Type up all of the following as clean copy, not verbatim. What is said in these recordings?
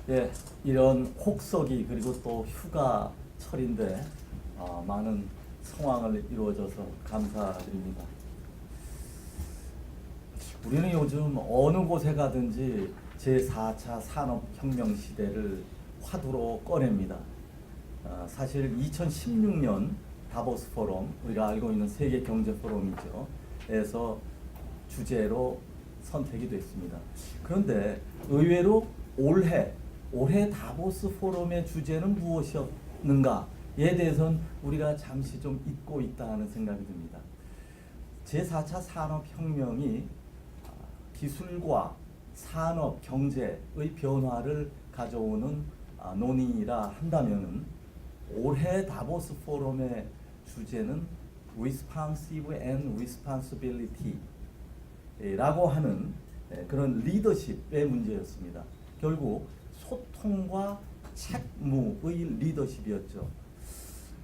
예, 이런 혹서기 그리고 또 휴가철인데 많은 성황을 이루어져서 감사드립니다. 우리는 요즘 어느 곳에 가든지 제4차 산업혁명 시대를 화두로 꺼냅니다. 사실 2016년 다보스 포럼, 우리가 알고 있는 세계 경제 포럼이죠. 에서 주제로 선택이 됐습니다. 그런데 의외로 올해 다보스 포럼의 주제는 무엇이었는가에 대해서는 우리가 잠시 좀 잊고 있다는 생각이 듭니다. 제4차 산업혁명이 기술과 산업, 경제의 변화를 가져오는 논의라 한다면은 올해 다보스 포럼의 주제는 Responsive and Responsibility 라고 하는 그런 리더십의 문제였습니다. 결국 소통과 책무의 리더십이었죠.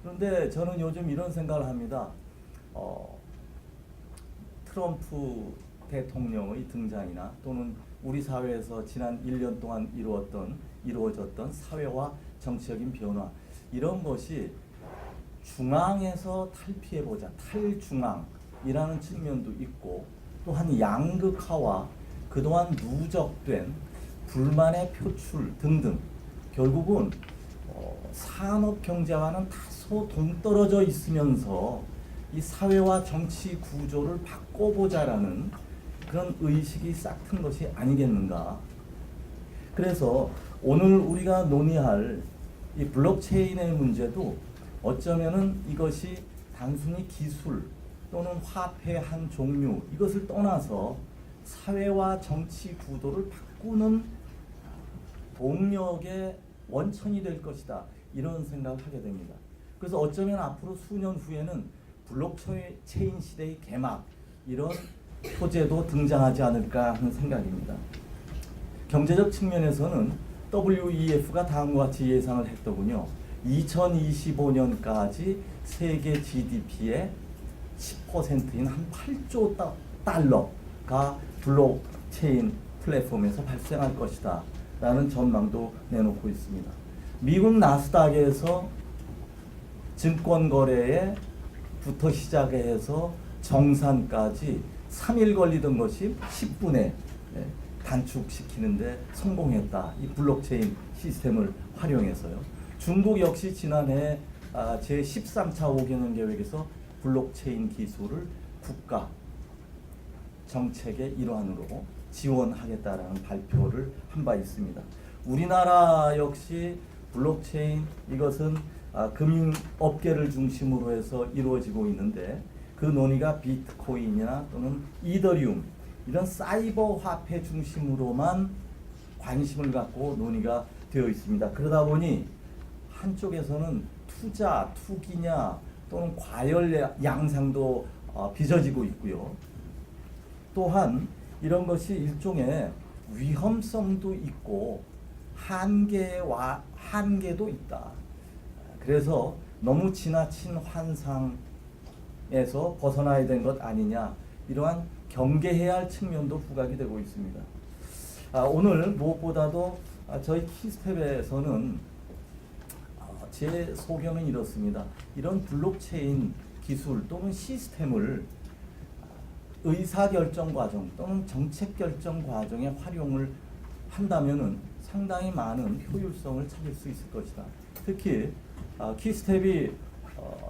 그런데 저는 요즘 이런 생각을 합니다. 트럼프 대통령의 등장이나 또는 우리 사회에서 지난 1년 동안 이루어졌던 사회와 정치적인 변화, 이런 것이 중앙에서 탈피해보자, 탈중앙이라는 측면도 있고, 또한 양극화와 그동안 누적된 불만의 표출 등등, 결국은 산업 경제와는 다소 동떨어져 있으면서 이 사회와 정치 구조를 바꿔보자라는 그런 의식이 싹튼 것이 아니겠는가. 그래서 오늘 우리가 논의할 이 블록체인의 문제도 어쩌면은 이것이 단순히 기술 또는 화폐의 한 종류, 이것을 떠나서 사회와 정치 구도를 바꾸는 동력의 원천이 될 것이다, 이런 생각을 하게 됩니다. 그래서 어쩌면 앞으로 수년 후에는 블록체인 시대의 개막, 이런 소재도 등장하지 않을까 하는 생각입니다. 경제적 측면에서는 WEF가 다음과 같이 예상을 했더군요. 2025년까지 세계 GDP의 10%인 한 8조 달러가 블록체인 플랫폼에서 발생할 것이다 라는 전망도 내놓고 있습니다. 미국 나스닥에서 증권 거래에부터 시작해서 정산까지 3일 걸리던 것이 10분에 단축시키는데 성공했다. 이 블록체인 시스템을 활용해서요. 중국 역시 지난해 제13차 5개년 계획에서 블록체인 기술을 국가 정책의 일환으로 지원하겠다라는 발표를 한 바 있습니다. 우리나라 역시 블록체인, 이것은 금융업계를 중심으로 해서 이루어지고 있는데, 그 논의가 비트코인이나 또는 이더리움, 이런 사이버 화폐 중심으로만 관심을 갖고 논의가 되어 있습니다. 그러다 보니 한쪽에서는 투기냐 또는 과열 양상도 빚어지고 있고요. 또한 이런 것이 일종의 위험성도 있고 한계도 있다. 그래서 너무 지나친 환상에서 벗어나야 된 것 아니냐, 이러한 경계해야 할 측면도 부각이 되고 있습니다. 오늘 무엇보다도 저희 키스텝에서는 제 소견은 이렇습니다. 이런 블록체인 기술 또는 시스템을 의사결정 과정 또는 정책결정 과정에 활용을 한다면은 상당히 많은 효율성을 찾을 수 있을 것이다. 특히 키스텝이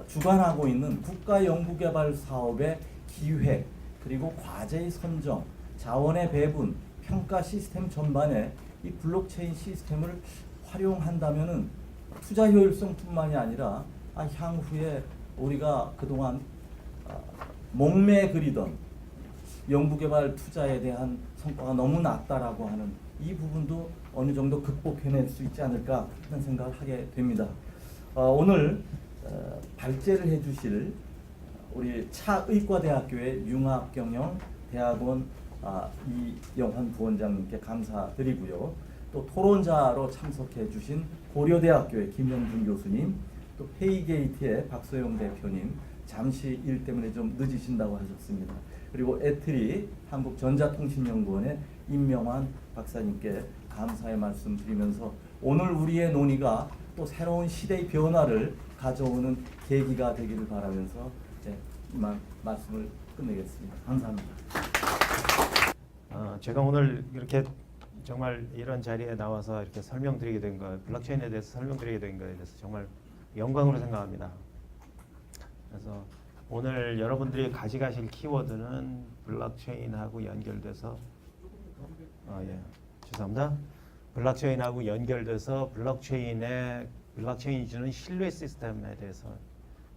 주관하고 있는 국가연구개발 사업의 기획, 그리고 과제의 선정, 자원의 배분, 평가 시스템 전반에 이 블록체인 시스템을 활용한다면은 투자 효율성뿐만이 아니라 향후에 우리가 그동안 목매 그리던 연구개발 투자에 대한 성과가 너무 낮다라고 하는 이 부분도 어느 정도 극복해낼 수 있지 않을까 하는 생각을 하게 됩니다. 오늘 발제를 해주실 우리 차의과대학교의 융합경영대학원 이영환 부원장님께 감사드리고요. 또 토론자로 참석해 주신 고려대학교의 김영준 교수님, 또 페이게이트의 박소영 대표님, 잠시 일 때문에 좀 늦으신다고 하셨습니다. 그리고 애트리 한국전자통신연구원의 임명환 박사님께 감사의 말씀 드리면서 오늘 우리의 논의가 또 새로운 시대의 변화를 가져오는 계기가 되기를 바라면서 이만 말씀을 끝내겠습니다. 감사합니다. 제가 오늘 이렇게 정말 이런 자리에 나와서 이렇게 설명드리게 된 거, 블록체인에 대해서 설명드리게 된 거에 대해서 정말 영광으로 생각합니다. 그래서 오늘 여러분들이 가져가실 키워드는 블록체인하고 연결돼서 죄송합니다. 블록체인하고 연결돼서 블록체인이 주는 신뢰 시스템에 대해서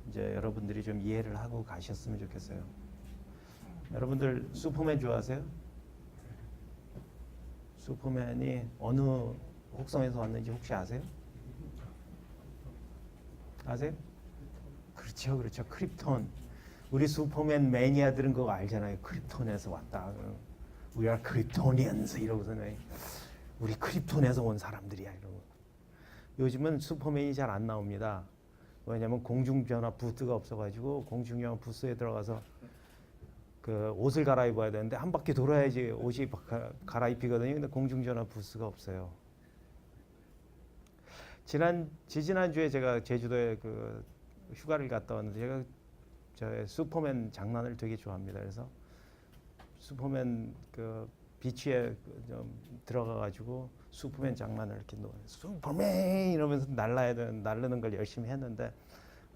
이제 여러분들이 좀 이해를 하고 가셨으면 좋겠어요. 여러분들 슈퍼맨 좋아하세요? 슈퍼맨이 어느 혹성에서 왔는지 혹시 아세요? 아세요? 그렇죠, 그렇죠. 크립톤. 우리 슈퍼맨 매니아들은 그거 알잖아요. 크립톤에서 왔다. We are Kryptonians 이러고서는 우리 크립톤에서 온 사람들이야 이러고. 요즘은 슈퍼맨이 잘 안 나옵니다. 왜냐하면 공중전화 부스가 없어가지고 공중전화 부스에 들어가서 그 옷을 갈아입어야 되는데 한 바퀴 돌아야지 옷이 갈아입히거든요. 근데 공중전화 부스가 없어요. 지난주에 제가 제주도에 그 휴가를 갔다 왔는데 제가 저 슈퍼맨 장난을 되게 좋아합니다. 그래서 슈퍼맨 그 비치에 좀 들어가가지고 슈퍼맨 장난을 이렇게 슈퍼맨 이러면서 날르는 걸 열심히 했는데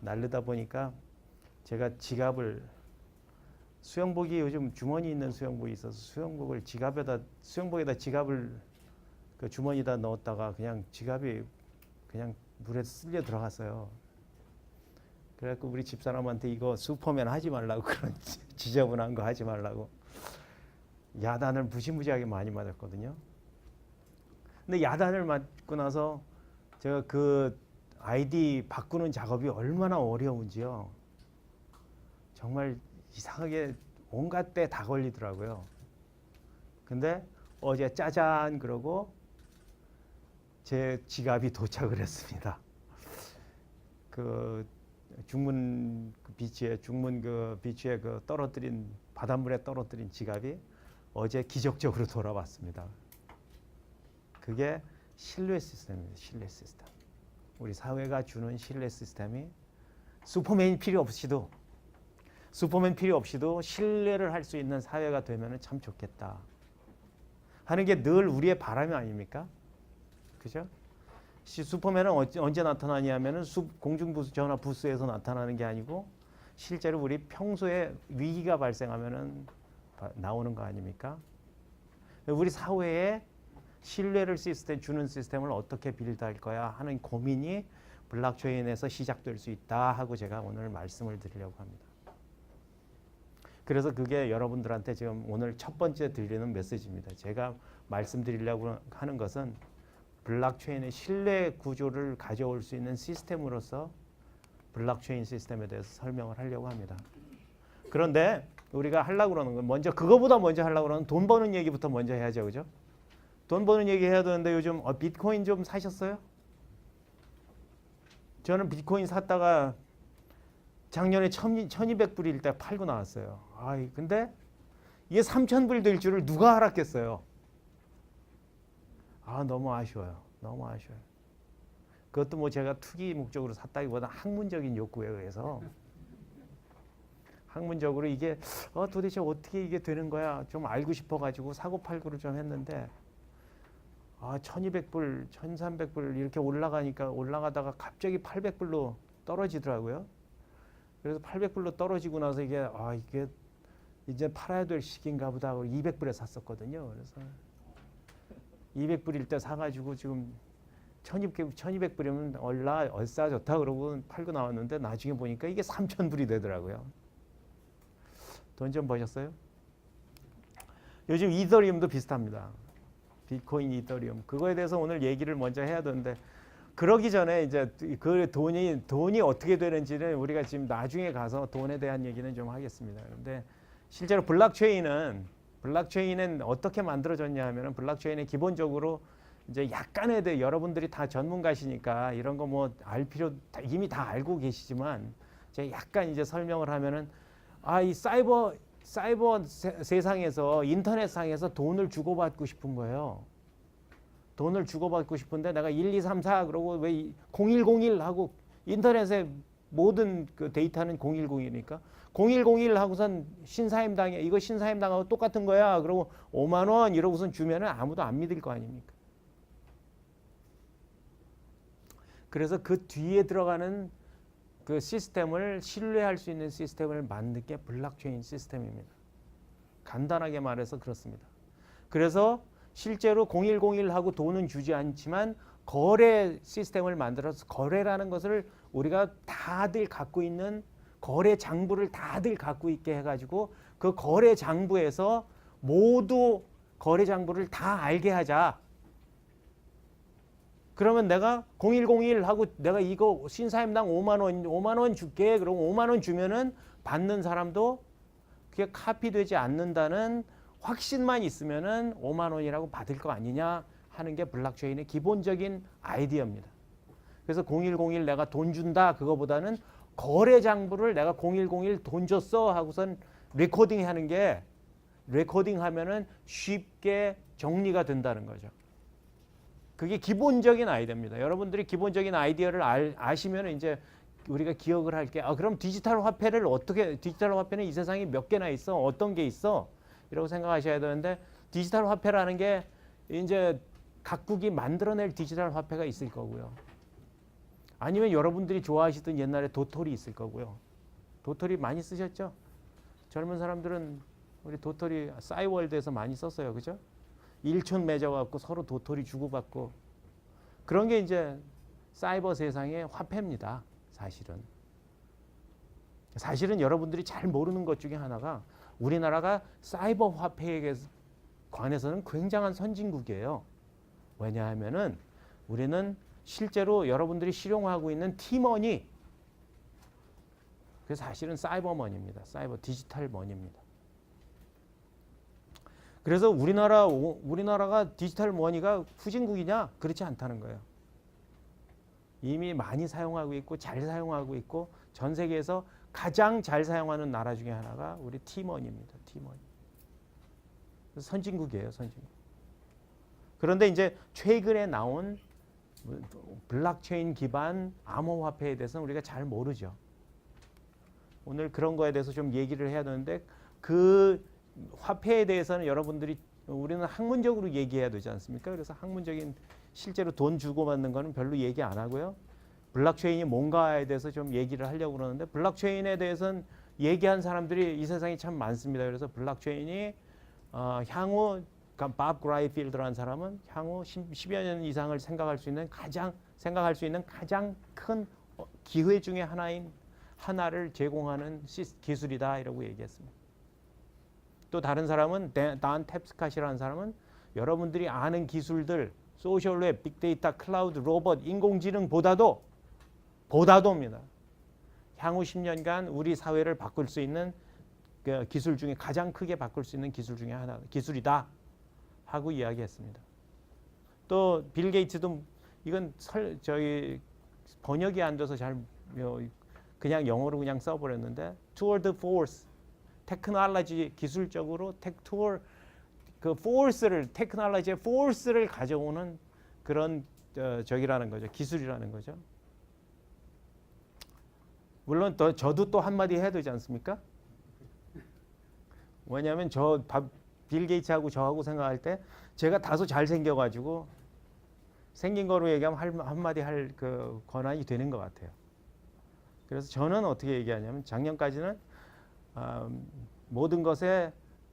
날르다 보니까 제가 지갑을 수영복이 요즘 주머니 있는 수영복이 있어서 수영복에다 지갑을 그 주머니에다 넣었다가 그냥 지갑이 그냥 물에 쓸려 들어갔어요. 그래갖고 우리 집사람한테 이거 슈퍼맨 하지 말라고 그런 지저분한 거 하지 말라고 야단을 무시무시하게 많이 맞았거든요. 근데 야단을 맞고 나서 제가 그 아이디 바꾸는 작업이 얼마나 어려운지요. 정말 이상하게 온갖 때 다 걸리더라고요. 근데 어제 짜잔 그러고 제 지갑이 도착을 했습니다. 그 중문 그 비치에 그 떨어뜨린 바닷물에 떨어뜨린 지갑이 어제 기적적으로 돌아왔습니다. 그게 신뢰 시스템입니다. 신뢰 시스템. 우리 사회가 주는 신뢰 시스템이 슈퍼맨 필요 없이도 신뢰를 할 수 있는 사회가 되면 참 좋겠다 하는 게 늘 우리의 바람이 아닙니까? 그죠? 슈퍼맨은 언제 나타나냐면은 공중전화 부스에서 나타나는 게 아니고 실제로 우리 평소에 위기가 발생하면은 나오는 거 아닙니까? 우리 사회에 신뢰를 주는 시스템을 어떻게 빌드할 거야 하는 고민이 블록체인에서 시작될 수 있다 하고 제가 오늘 말씀을 드리려고 합니다. 그래서 그게 여러분들한테 지금 오늘 첫 번째 들리는 메시지입니다. 제가 말씀드리려고 하는 것은 블록체인의 신뢰 구조를 가져올 수 있는 시스템으로서 블록체인 시스템에 대해서 설명을 하려고 합니다. 그런데 우리가 하려고 그러는 건 그거보다 먼저 하려고 그러는 돈 버는 얘기부터 먼저 해야죠. 그죠? 돈 버는 얘기 해야 되는데 요즘 비트코인 좀 사셨어요? 저는 비트코인 샀다가 작년에 1200불일 때 팔고 나왔어요. 근데 이게 3000불 될 줄을 누가 알았겠어요? 너무 아쉬워요. 너무 아쉬워요. 그것도 뭐 제가 투기 목적으로 샀다기보다 학문적인 욕구에 의해서 학문적으로 이게 도대체 어떻게 이게 되는 거야 좀 알고 싶어가지고 사고팔고를 좀 했는데 1200불, 1300불 이렇게 올라가다가 갑자기 800불로 떨어지더라고요. 그래서 800불로 떨어지고 나서 이게 이제 팔아야 될 시기인가 보다 하고 200불에 샀었거든요. 그래서 200불일 때 사가지고 지금 1200불이면 얼싸 좋다 그러고 팔고 나왔는데 나중에 보니까 이게 3000불이 되더라고요. 돈 좀 버셨어요? 요즘 이더리움도 비슷합니다. 비트코인, 이더리움. 그거에 대해서 오늘 얘기를 먼저 해야 되는데 그러기 전에 이제 그 돈이 어떻게 되는지는 우리가 지금 나중에 가서 돈에 대한 얘기는 좀 하겠습니다. 그런데 실제로 블록체인은 어떻게 만들어졌냐 하면은 블록체인은 기본적으로 이제 약간에 대해 여러분들이 다 전문가시니까 이런 거 뭐 알 필요 이미 다 알고 계시지만 제가 약간 이제 설명을 하면은 이 사이버 세상에서 인터넷상에서 돈을 주고받고 싶은 거예요. 돈을 주고받고 싶은데 내가 1, 2, 3, 4 그러고 왜 0101 하고 인터넷에 모든 그 데이터는 0101이니까 0101 하고선 신사임당에 이거 신사임당하고 똑같은 거야. 그러고 5만 원 이러고선 주면은 아무도 안 믿을 거 아닙니까? 그래서 그 뒤에 들어가는 그 시스템을 신뢰할 수 있는 시스템을 만든 게 블록체인 시스템입니다. 간단하게 말해서 그렇습니다. 그래서 실제로 0101하고 돈은 주지 않지만 거래 시스템을 만들어서 거래라는 것을 우리가 다들 갖고 있는 거래 장부를 다들 갖고 있게 해가지고 그 거래 장부에서 모두 거래 장부를 다 알게 하자. 그러면 내가 0101 하고 내가 이거 신사임당 5만 원 줄게. 그럼 5만 원 주면은 받는 사람도 그게 카피되지 않는다는 확신만 있으면은 5만 원이라고 받을 거 아니냐 하는 게 블록체인의 기본적인 아이디어입니다. 그래서 0101 내가 돈 준다 그거보다는 거래 장부를 내가 0101 돈 줬어 하고선 레코딩 하는 게 레코딩 하면은 쉽게 정리가 된다는 거죠. 그게 기본적인 아이디어입니다. 여러분들이 기본적인 아이디어를 아시면 이제 우리가 기억을 할게. 그럼 디지털 화폐를 어떻게 디지털 화폐는 이 세상에 몇 개나 있어? 어떤 게 있어? 이라고 생각하셔야 되는데 디지털 화폐라는 게 이제 각국이 만들어낼 디지털 화폐가 있을 거고요. 아니면 여러분들이 좋아하시던 옛날에 도토리 있을 거고요. 도토리 많이 쓰셨죠? 젊은 사람들은 우리 도토리 싸이월드에서 많이 썼어요. 그죠? 일촌 맺어갖고 서로 도토리 주고받고 그런 게 이제 사이버 세상의 화폐입니다. 사실은 여러분들이 잘 모르는 것 중에 하나가 우리나라가 사이버 화폐에 관해서는 굉장한 선진국이에요. 왜냐하면은 우리는 실제로 여러분들이 실용하고 있는 티머니 그게 사실은 사이버 머니입니다. 사이버 디지털 머니입니다. 그래서 우리나라가 디지털 머니가 후진국이냐? 그렇지 않다는 거예요. 이미 많이 사용하고 있고 잘 사용하고 있고 전 세계에서 가장 잘 사용하는 나라 중에 하나가 우리 티머니입니다. 티머니. 선진국이에요. 선진국. 그런데 이제 최근에 나온 블록체인 기반 암호화폐에 대해서는 우리가 잘 모르죠. 오늘 그런 거에 대해서 좀 얘기를 해야 되는데 그 화폐에 대해서는 여러분들이 우리는 학문적으로 얘기해야 되지 않습니까? 그래서 학문적인 실제로 돈 주고받는 거는 별로 얘기 안 하고요. 블록체인이 뭔가에 대해서 좀 얘기를 하려고 그러는데 블록체인에 대해서는 얘기한 사람들이 이 세상에 참 많습니다. 그래서 블록체인이 향후 밥 그라이필드라는 사람은 향후 10여 년 이상을 생각할 수 있는 가장 큰 기회 중에 하나를 제공하는 기술이다 이라고 얘기했습니다. 또 다른 사람은 단 탭스캇이라는 사람은 여러분들이 아는 기술들 소셜웹, 빅데이터, 클라우드, 로봇, 인공지능보다도입니다. 향후 10년간 우리 사회를 바꿀 수 있는 그 기술 중에 가장 크게 바꿀 수 있는 기술 중에 기술이다 하고 이야기했습니다. 또 빌 게이츠도 이건 저희 번역이 안 돼서 잘 그냥 영어로 그냥 써버렸는데 toward the force 테크놀로지 기술적으로 그 테크놀로지의 포스를 가져오는 그런 저기라는 거죠. 기술이라는 거죠. 물론 저도 또 한마디 해야 되지 않습니까? 왜냐하면 빌 게이츠하고 저하고 생각할 때 제가 다소 잘생겨가지고 생긴 거로 얘기하면 한마디 할 그 권한이 되는 것 같아요. 그래서 저는 어떻게 얘기하냐면 작년까지는 모든 것의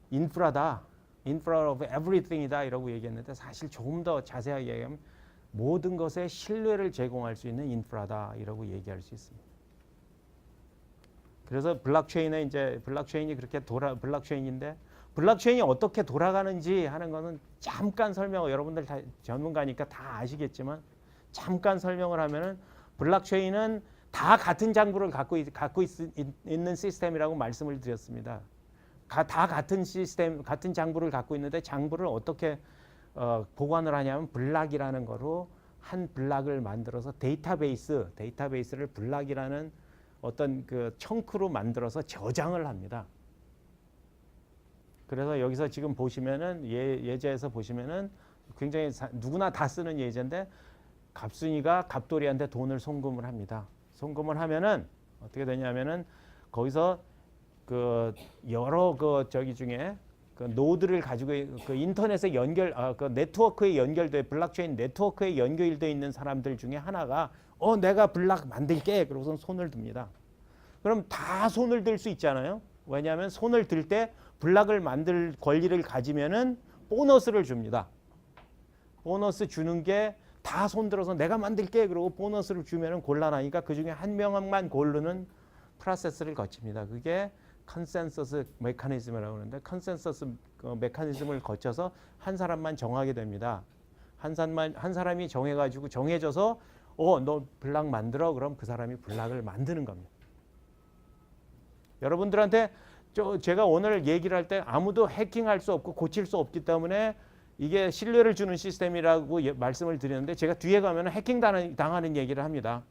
인프라다. 인프라 of everything이다 이라고 얘기했는데 사실 조금 더 자세하게 얘기하면 모든 것에 신뢰를 제공할 수 있는 인프라다 이라고 얘기할 수 있습니다. 그래서 블록체인이 그렇게 블록체인인데 블록체인이 어떻게 돌아가는지 하는 거는 잠깐 여러분들 다 전문가니까 다 아시겠지만 잠깐 설명을 하면은 블록체인은 다 같은 장부를 갖고 있는 시스템이라고 말씀을 드렸습니다. 다 같은 시스템, 같은 장부를 갖고 있는데 장부를 어떻게 보관을 하냐면 블록이라는 거로 한 블록을 만들어서 데이터베이스를 블록이라는 어떤 그 청크로 만들어서 저장을 합니다. 그래서 여기서 지금 보시면은 예제에서 보시면은 굉장히 누구나 다 쓰는 예제인데 갑순이가 갑돌이한테 돈을 송금을 합니다. 송금을 하면은 어떻게 되냐면은 거기서 그 여러 그 저기 중에 그 노드를 가지고 그 인터넷에 그 네트워크에 연결돼 블록체인 네트워크에 연결돼 있는 사람들 중에 하나가 내가 블록 만들게 그러고서 손을 듭니다. 그럼 다 손을 들 수 있잖아요. 왜냐하면 손을 들 때 블록을 만들 권리를 가지면은 보너스를 줍니다. 보너스 주는 게 다 손들어서 내가 만들게 그러고 보너스를 주면은 곤란하니까 그 중에 한 명만 고르는 프로세스를 거칩니다. 그게 컨센서스 메커니즘이라고 하는데 컨센서스 메커니즘을 거쳐서 한 사람만 정하게 됩니다. 한 사람이 정해져서 너 블록 만들어 그럼 그 사람이 블록을 만드는 겁니다. 여러분들한테 제가 오늘 얘기를 할 때 아무도 해킹할 수 없고 고칠 수 없기 때문에 이게 신뢰를 주는 시스템이라고 말씀을 드리는데 제가 뒤에 가면 해킹 당하는 얘기를 합니다.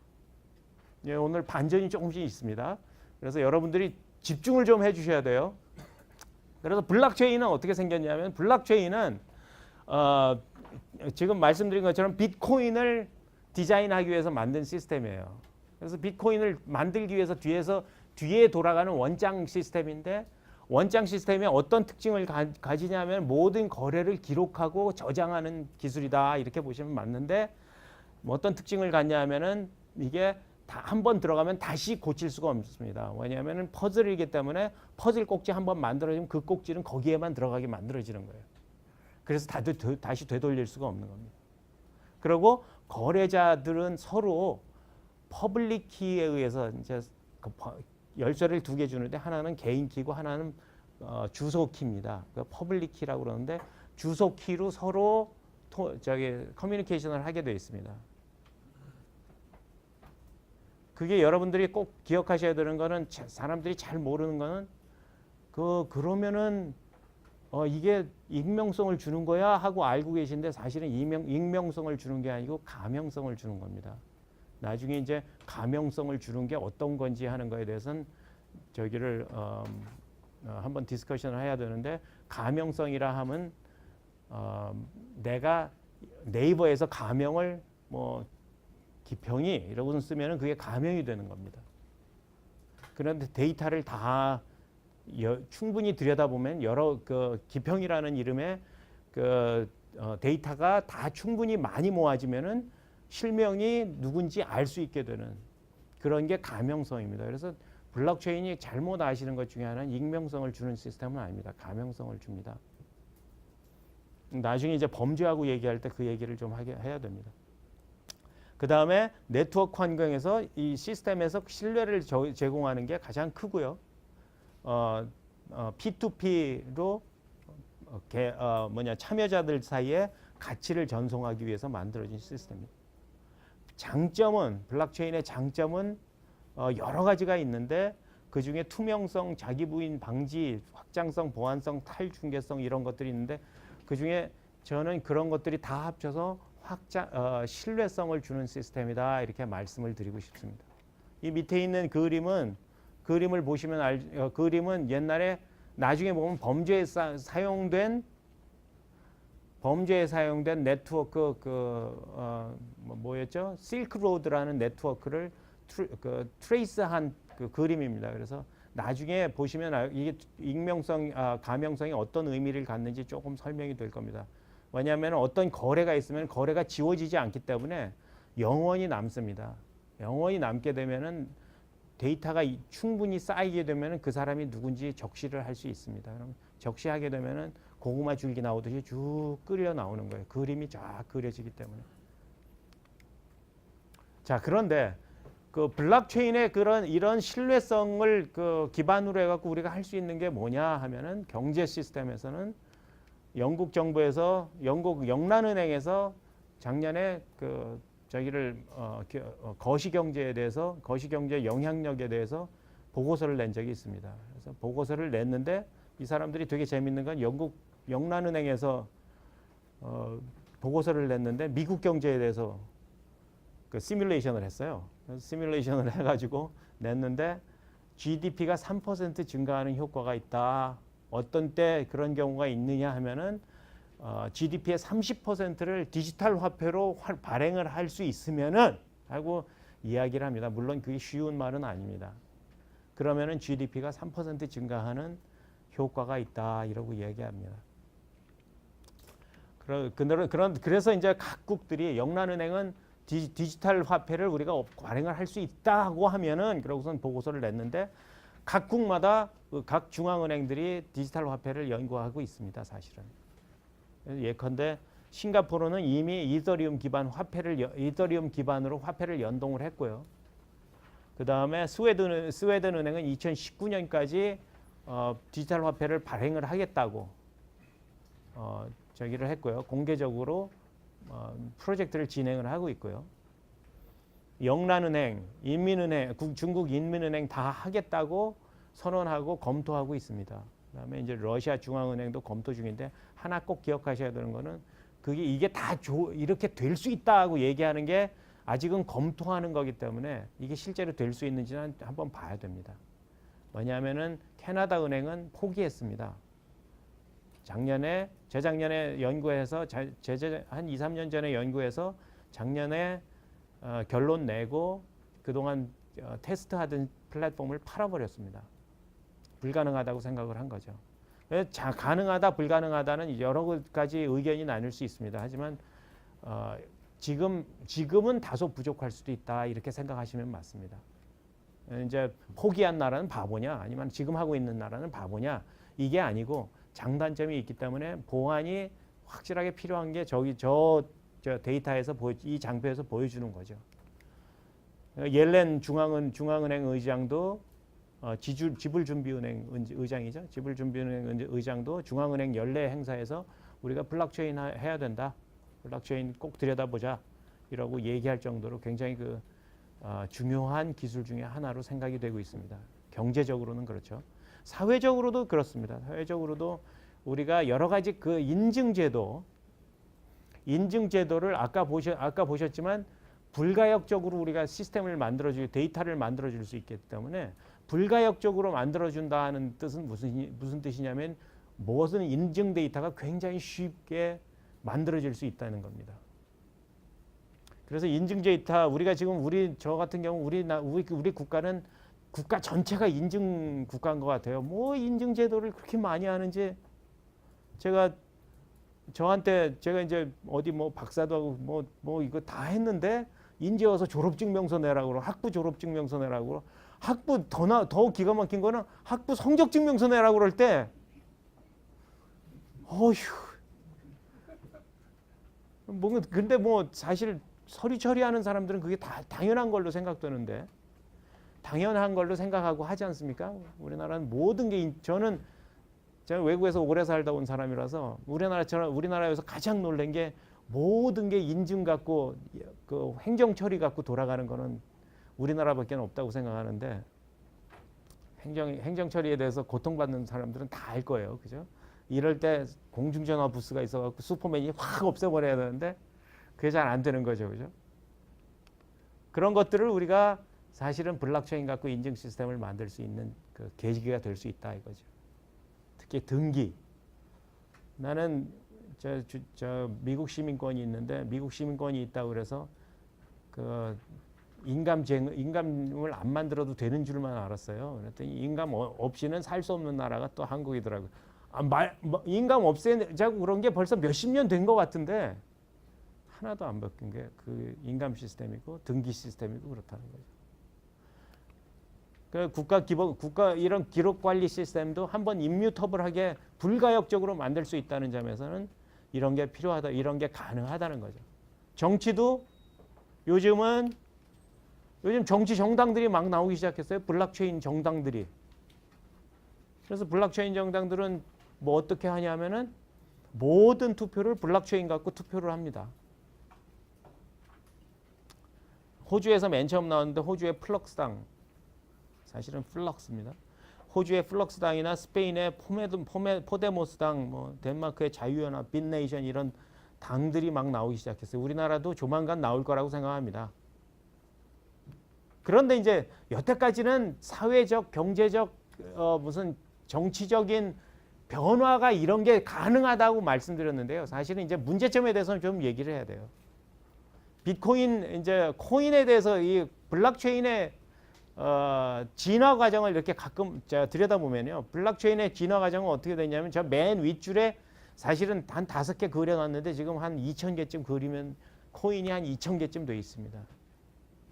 오늘 반전이 조금씩 있습니다. 그래서 여러분들이 집중을 좀 해주셔야 돼요. 그래서 블록체인은 어떻게 생겼냐면 블록체인은 지금 말씀드린 것처럼 비트코인을 디자인하기 위해서 만든 시스템이에요. 그래서 비트코인을 만들기 위해서 뒤에 돌아가는 원장 시스템인데 원장 시스템이 어떤 특징을 가지냐면 모든 거래를 기록하고 저장하는 기술이다 이렇게 보시면 맞는데 어떤 특징을 갖냐면은 이게 한 번 들어가면 다시 고칠 수가 없습니다. 왜냐하면 퍼즐이기 때문에 퍼즐 꼭지 한 번 만들어지면 그 꼭지는 거기에만 들어가게 만들어지는 거예요. 그래서 다시 되돌릴 수가 없는 겁니다. 그리고 거래자들은 서로 퍼블릭 키에 의해서 이제 열쇠를 두 개 주는데 하나는 개인 키고 하나는 주소 키입니다. 퍼블릭 키라고 그러는데 주소 키로 서로 커뮤니케이션을 하게 되어 있습니다. 그게 여러분들이 꼭 기억하셔야 되는 거는 사람들이 잘 모르는 거는 그러면은 이게 익명성을 주는 거야 하고 알고 계신데 사실은 익명성을 주는 게 아니고 가명성을 주는 겁니다. 나중에 이제 가명성을 주는 게 어떤 건지 하는 거에 대해서는 저기를 한번 디스커션을 해야 되는데 가명성이라 하면 내가 네이버에서 가명을 기평이 이러고서 쓰면은 그게 가명이 되는 겁니다. 그런데 데이터를 다 충분히 들여다보면 여러 기평이라는 이름의 데이터가 다 충분히 많이 모아지면은 실명이 누군지 알 수 있게 되는 그런 게 가명성입니다. 그래서 블록체인이 잘못 아시는 것 중에 하나는 익명성을 주는 시스템은 아닙니다. 가명성을 줍니다. 나중에 이제 범죄하고 얘기할 때 그 얘기를 좀 해야 됩니다. 그 다음에 네트워크 환경에서 이 시스템에서 신뢰를 제공하는 게 가장 크고요. P2P로 참여자들 사이에 가치를 전송하기 위해서 만들어진 시스템입니다. 블록체인의 장점은 여러 가지가 있는데 그 중에 투명성, 자기 부인 방지, 확장성, 보안성, 탈중계성 이런 것들이 있는데 그 중에 저는 그런 것들이 다 합쳐서 신뢰성을 주는 시스템이다 이렇게 말씀을 드리고 싶습니다. 이 밑에 있는 그림을 보시면 그림은 옛날에 나중에 보면 범죄에 사용된 네트워크 뭐였죠? 실크로드라는 네트워크를 트레이스한 그림입니다. 그래서 나중에 보시면 이게 가명성이 어떤 의미를 갖는지 조금 설명이 될 겁니다. 왜냐하면 어떤 거래가 있으면 거래가 지워지지 않기 때문에 영원히 남습니다. 영원히 남게 되면은 데이터가 충분히 쌓이게 되면은 그 사람이 누군지 적시를 할 수 있습니다. 그럼 적시하게 되면은 고구마 줄기 나오듯이 쭉 끓여 나오는 거예요. 그림이 쫙 그려지기 때문에. 자, 그런데 그 블록체인의 이런 신뢰성을 기반으로 해갖고 우리가 할 수 있는 게 뭐냐 하면은 경제 시스템에서는 영국 정부에서 영국 영란은행에서 작년에 거시경제에 대해서 거시경제 영향력에 대해서 보고서를 낸 적이 있습니다. 그래서 보고서를 냈는데 이 사람들이 되게 재밌는 건 영국 영란은행에서 보고서를 냈는데 미국 경제에 대해서 시뮬레이션을 했어요. 그래서 시뮬레이션을 해가지고 냈는데 GDP가 3% 증가하는 효과가 있다. 어떤 때 그런 경우가 있느냐 하면은 GDP의 30%를 디지털 화폐로 발행을 할 수 있으면은 하고 이야기를 합니다. 물론 그게 쉬운 말은 아닙니다. 그러면은 GDP가 3% 증가하는 효과가 있다 이러고 이야기합니다. 그래서 이제 각국들이 영란은행은 디지털 화폐를 우리가 발행을 할 수 있다고 하면은 그러고선 보고서를 냈는데 각국마다 각 중앙은행들이 디지털 화폐를 연구하고 있습니다. 사실은. 예컨대 싱가포르는 이미 이더리움 기반으로 화폐를 연동을 했고요. 그 다음에 스웨덴 은행은 2019년까지 디지털 화폐를 발행을 하겠다고 저기를 했고요. 공개적으로 프로젝트를 진행을 하고 있고요. 영란은행, 인민은행, 중국 인민은행 다 하겠다고 선언하고 검토하고 있습니다. 그다음에 이제 러시아 중앙은행도 검토 중인데 하나 꼭 기억하셔야 되는 거는 이게 다 이렇게 될 수 있다고 얘기하는 게 아직은 검토하는 거기 때문에 이게 실제로 될 수 있는지는 한번 봐야 됩니다. 왜냐하면은 캐나다 은행은 포기했습니다. 재작년에 연구해서 한 2, 3년 전에 연구해서 작년에 결론 내고 그동안 테스트하던 플랫폼을 팔아버렸습니다. 불가능하다고 생각을 한 거죠. 가능하다, 불가능하다는 여러 가지 의견이 나뉠 수 있습니다. 하지만 지금은 다소 부족할 수도 있다 이렇게 생각하시면 맞습니다. 이제 포기한 나라는 바보냐, 아니면 지금 하고 있는 나라는 바보냐 이게 아니고 장단점이 있기 때문에 보완이 확실하게 필요한 게 저 데이터에서 이 장표에서 보여주는 거죠. 옐렌 중앙은행 의장도 지불준비은행 의장이죠. 지불준비은행 의장도 중앙은행 연례 행사에서 우리가 블록체인 해야 된다. 블록체인 꼭 들여다보자. 이라고 얘기할 정도로 굉장히 중요한 기술 중에 하나로 생각이 되고 있습니다. 경제적으로는 그렇죠. 사회적으로도 그렇습니다. 사회적으로도 우리가 여러 가지 인증제도를 아까 보셨지만 불가역적으로 우리가 시스템을 데이터를 만들어줄 수 있기 때문에 불가역적으로 만들어준다는 뜻은 무슨 뜻이냐면 무슨 인증 데이터가 굉장히 쉽게 만들어질 수 있다는 겁니다. 그래서 인증 데이터 우리가 지금 저 같은 경우 우리 국가는 국가 전체가 인증 국가인 것 같아요. 뭐 인증 제도를 그렇게 많이 하는지 제가 이제 어디 박사도 하고 뭐 이거 다 했는데 인제 와서 졸업증명서 내라고 그러고 학부 졸업증명서 내라고 그러고 학부 더 기가 막힌 거는 학부 성적증명서 내라고 그럴 때 어휴 근데 사실 서류 처리하는 사람들은 그게 다 당연한 걸로 생각되는데 당연한 걸로 생각하고 하지 않습니까? 우리나라는 모든 게 제가 외국에서 오래 살다 온 사람이라서 우리나라에서 가장 놀란 게 모든 게 인증 갖고 행정 처리 갖고 돌아가는 거는 우리나라밖에 없다고 생각하는데 행정 처리에 대해서 고통받는 사람들은 다 알 거예요. 그죠? 이럴 때 공중전화 부스가 있어갖고 슈퍼맨이 확 없애버려야 되는데 그게 잘 안 되는 거죠. 그죠? 그런 것들을 우리가 사실은 블록체인 갖고 인증 시스템을 만들 수 있는 계기가 될 수 있다 이거죠. 특히 등기. 나는 미국 시민권이 있는데 미국 시민권이 있다고 그래서 인감을 안 만들어도 되는 줄만 알았어요. 그랬더니 인감 없이는 살 수 없는 나라가 또 한국이더라고요. 인감 없애자고 그런 게 벌써 몇십 년 된 것 같은데 하나도 안 바뀐 게 인감 시스템이고 등기 시스템이고 그렇다는 거죠. 국가 이런 기록 관리 시스템도 한번 임뮤터블하게 불가역적으로 만들 수 있다는 점에서는 이런 게 필요하다, 이런 게 가능하다는 거죠. 정치도 요즘 정치 정당들이 막 나오기 시작했어요. 블록체인 정당들이. 그래서 블록체인 정당들은 어떻게 하냐면은 모든 투표를 블록체인 갖고 투표를 합니다. 호주에서 맨 처음 나왔는데 호주의 플럭스당, 사실은 플럭스입니다. 호주의 플럭스당이나 스페인의 포데모스당, 덴마크의 자유연합, 빈네이션 이런 당들이 막 나오기 시작했어요. 우리나라도 조만간 나올 거라고 생각합니다. 그런데 이제 여태까지는 사회적, 경제적, 무슨 정치적인 변화가 이런 게 가능하다고 말씀드렸는데요. 사실은 이제 문제점에 대해서는 좀 얘기를 해야 돼요. 비트코인 이제 코인에 대해서 이 블록체인의 진화 과정을 이렇게 가끔 제가 들여다보면요. 블록체인의 진화 과정은 어떻게 되냐면 저 맨 윗줄에 사실은 한 5개 그려놨는데 지금 한 2,000개쯤 그리면 코인이 한 2,000개쯤 돼 있습니다.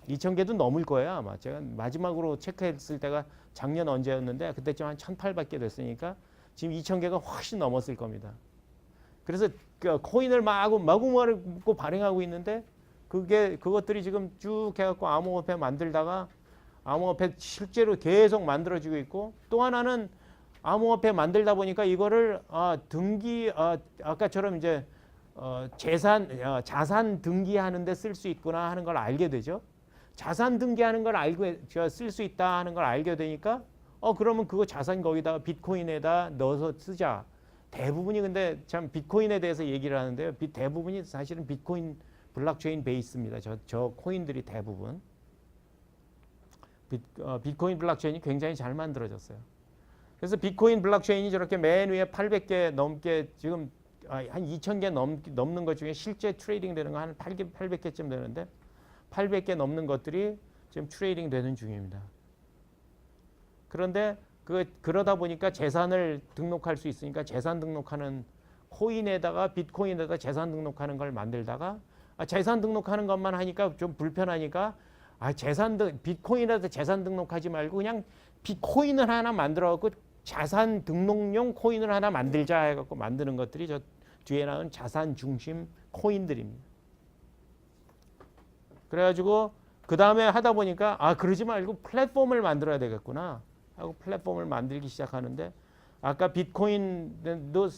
2,000개도 넘을 거예요 아마. 제가 마지막으로 체크했을 때가 작년 언제였는데 그때쯤 한 1,800개 됐으니까 지금 2,000개가 훨씬 넘었을 겁니다. 그래서 그 코인을 마구마구 발행하고 있는데 그것들이 지금 쭉 해갖고 암호화폐 만들다가 암호화폐 실제로 계속 만들어지고 있고 또 하나는 암호화폐 만들다 보니까 이거를 아까처럼 이제 자산 등기하는 데 쓸 수 있구나 하는 걸 알게 되죠. 자산 등기하는 걸 쓸 수 있다 하는 걸 알게 되니까 그러면 그거 자산 거기다가 비트코인에다 넣어서 쓰자. 대부분이 근데 참 비트코인에 대해서 얘기를 하는데요. 대부분이 사실은 비트코인 블록체인 베이스입니다. 저 코인들이 대부분. 비트코인 블록체인이 굉장히 잘 만들어졌어요. 그래서 비트코인 블록체인이 저렇게 맨 위에 800개 넘게 지금 한 2,000개 넘는 것 중에 실제 트레이딩 되는 거 한 800개쯤 되는데 800개 넘는 것들이 지금 트레이딩 되는 중입니다. 그런데 그러다 보니까 재산을 등록할 수 있으니까 재산 등록하는 코인에다가 비트코인에다가 재산 등록하는 걸 만들다가 재산 등록하는 것만 하니까 좀 불편하니까 비트코인에다 재산 등록하지 말고 그냥 비트코인을 하나 만들어 갖고 자산 등록용 코인을 하나 만들자 해 갖고 만드는 것들이 저 뒤에 나온 자산 중심 코인들입니다. 그래가지고 그 다음에 하다 보니까 그러지 말고 플랫폼을 만들어야 되겠구나 하고 플랫폼을 만들기 시작하는데 아까 비트코인도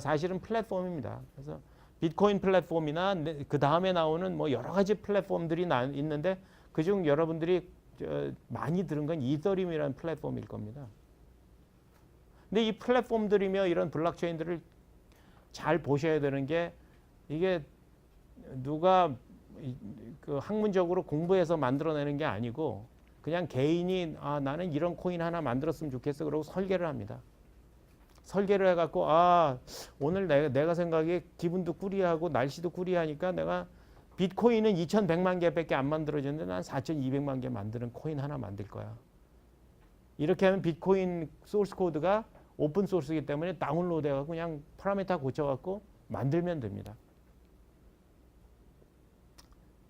사실은 플랫폼입니다. 그래서 비트코인 플랫폼이나 그 다음에 나오는 뭐 여러 가지 플랫폼들이 있는데 그중 여러분들이 많이 들은 건 이더리움이라는 플랫폼일 겁니다. 근데 이 플랫폼들이며 이런 블록체인들을 잘 보셔야 되는 게 이게 누가 그 학문적으로 공부해서 만들어내는 게 아니고 그냥 개인이 나는 이런 코인 하나 만들었으면 좋겠어 그러고 설계를 합니다. 설계를 해갖고 오늘 내가 생각에 기분도 꾸리하고 날씨도 꾸리하니까 내가 비트코인은 2,100만 개밖에 안 만들어졌는데 난 4,200만 개 만드는 코인 하나 만들 거야. 이렇게 하면 비트코인 소스 코드가 오픈 소스이기 때문에 다운로드 해갖고 그냥 파라미터 고쳐갖고 만들면 됩니다.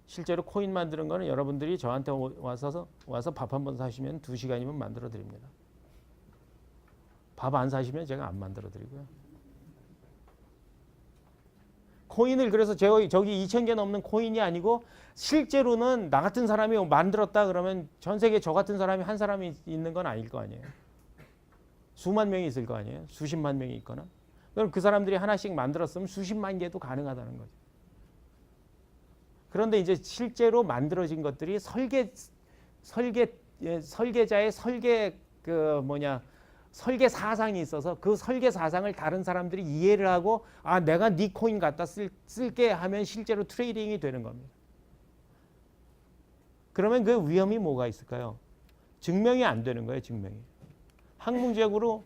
실제로 코인 만드는 거는 여러분들이 저한테 와서 밥 한 번 사시면 2시간이면 만들어 드립니다. 밥 안 사시면 제가 안 만들어 드리고요. 코인을 그래서 저기 2,000개 넘는 코인이 아니고 실제로는 나 같은 사람이 만들었다 그러면 전 세계 저 같은 사람이 한 사람이 있는 건 아닐 거 아니에요. 수만 명이 있을 거 아니에요. 수십만 명이 있거나. 그럼 그 사람들이 하나씩 만들었으면 수십만 개도 가능하다는 거죠. 그런데 이제 실제로 만들어진 것들이 설계자의 설계 사상이 있어서 그 설계 사상을 다른 사람들이 이해를 하고 내가 네 코인 갖다 쓸게 하면 실제로 트레이딩이 되는 겁니다. 그러면 그 위험이 뭐가 있을까요? 증명이 안 되는 거예요. 증명이. 학문적으로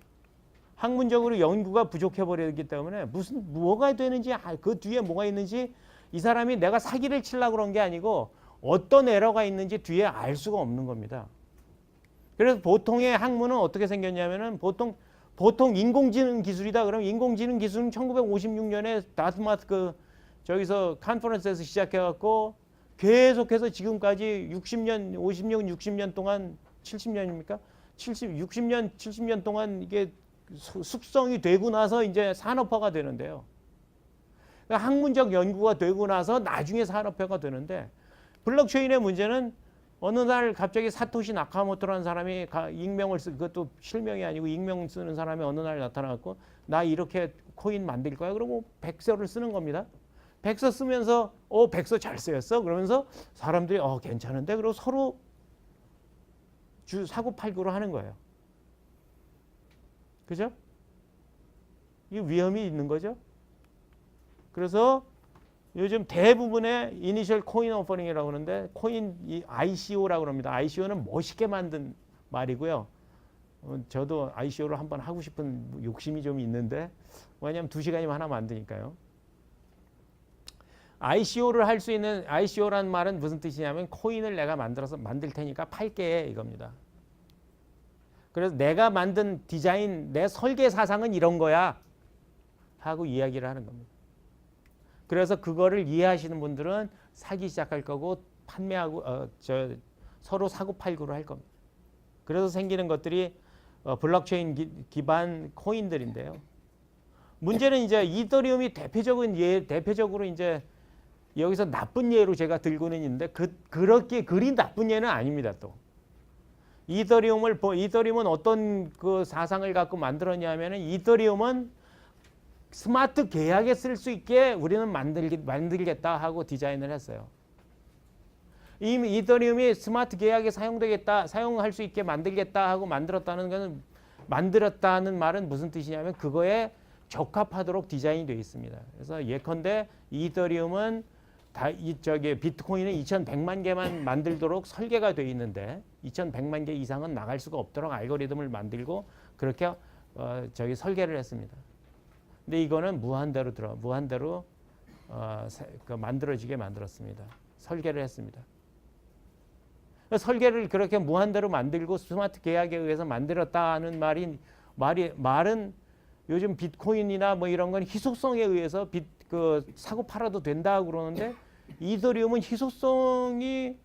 연구가 부족해 버리기 때문에 뭐가 되는지 그 뒤에 뭐가 있는지 이 사람이 내가 사기를 치려고 그런 게 아니고 어떤 에러가 있는지 뒤에 알 수가 없는 겁니다. 그래서 보통의 학문은 어떻게 생겼냐면은 보통 인공지능 기술이다 그러면 인공지능 기술은 1956년에 다트마트 저기서 컨퍼런스에서 시작해갖고 계속해서 지금까지 60년, 50년, 60년 동안 70년입니까? 60년, 70년 동안 이게 숙성이 되고 나서 이제 산업화가 되는데요. 그러니까 학문적 연구가 되고 나서 나중에 산업화가 되는데 블록체인의 문제는 어느 날 갑자기 사토시 나카모토라는 사람이 익명을 그것도 실명이 아니고 익명 쓰는 사람이 어느 날 나타나고 나 이렇게 코인 만들 거야. 그러고 백서를 쓰는 겁니다. 백서 쓰면서 백서 잘 쓰였어. 그러면서 사람들이 괜찮은데 그리고 서로 사고팔고를 하는 거예요. 그죠? 이 위험이 있는 거죠. 그래서 요즘 대부분의 이니셜 코인 오퍼링이라고 하는데 ICO라고 합니다. ICO는 멋있게 만든 말이고요. 저도 ICO를 한번 하고 싶은 욕심이 좀 있는데 왜냐하면 2시간이면 하나 만드니까요. ICO를 할 수 있는 ICO라는 말은 무슨 뜻이냐면 코인을 내가 만들 테니까 팔게 이겁니다. 그래서 내가 만든 디자인, 내 설계 사상은 이런 거야 하고 이야기를 하는 겁니다. 그래서 그거를 이해하시는 분들은 사기 시작할 거고 판매하고 서로 사고 팔고를 할 겁니다. 그래서 생기는 것들이 블록체인 기반 코인들인데요. 문제는 이제 이더리움이 대표적으로 이제 여기서 나쁜 예로 제가 들고는 있는데 그렇게 그리 나쁜 예는 아닙니다. 또 이더리움은 어떤 그 사상을 갖고 만들었냐면은 이더리움은 스마트 계약에 쓸 수 있게 우리는 만들겠다 하고 디자인을 했어요. 이미 이더리움이 스마트 계약에 사용할 수 있게 만들겠다 하고 만들었다는 말은 무슨 뜻이냐면 그거에 적합하도록 디자인이 되어 있습니다. 그래서 예컨대 이더리움은 비트코인은 2,100만 개만 만들도록 설계가 되어 있는데 2,100만 개 이상은 나갈 수가 없도록 알고리즘을 만들고 그렇게 설계를 했습니다. 근데 이거는 무한대로 만들어지게 만들었습니다. 설계를 했습니다. 설계를 그렇게 무한대로 만들고 스마트 계약에 의해서 만들었다는 말은 요즘 비트코인이나 뭐 이런 건 희소성에 의해서 사고 팔아도 된다고 그러는데 이더리움은 희소성이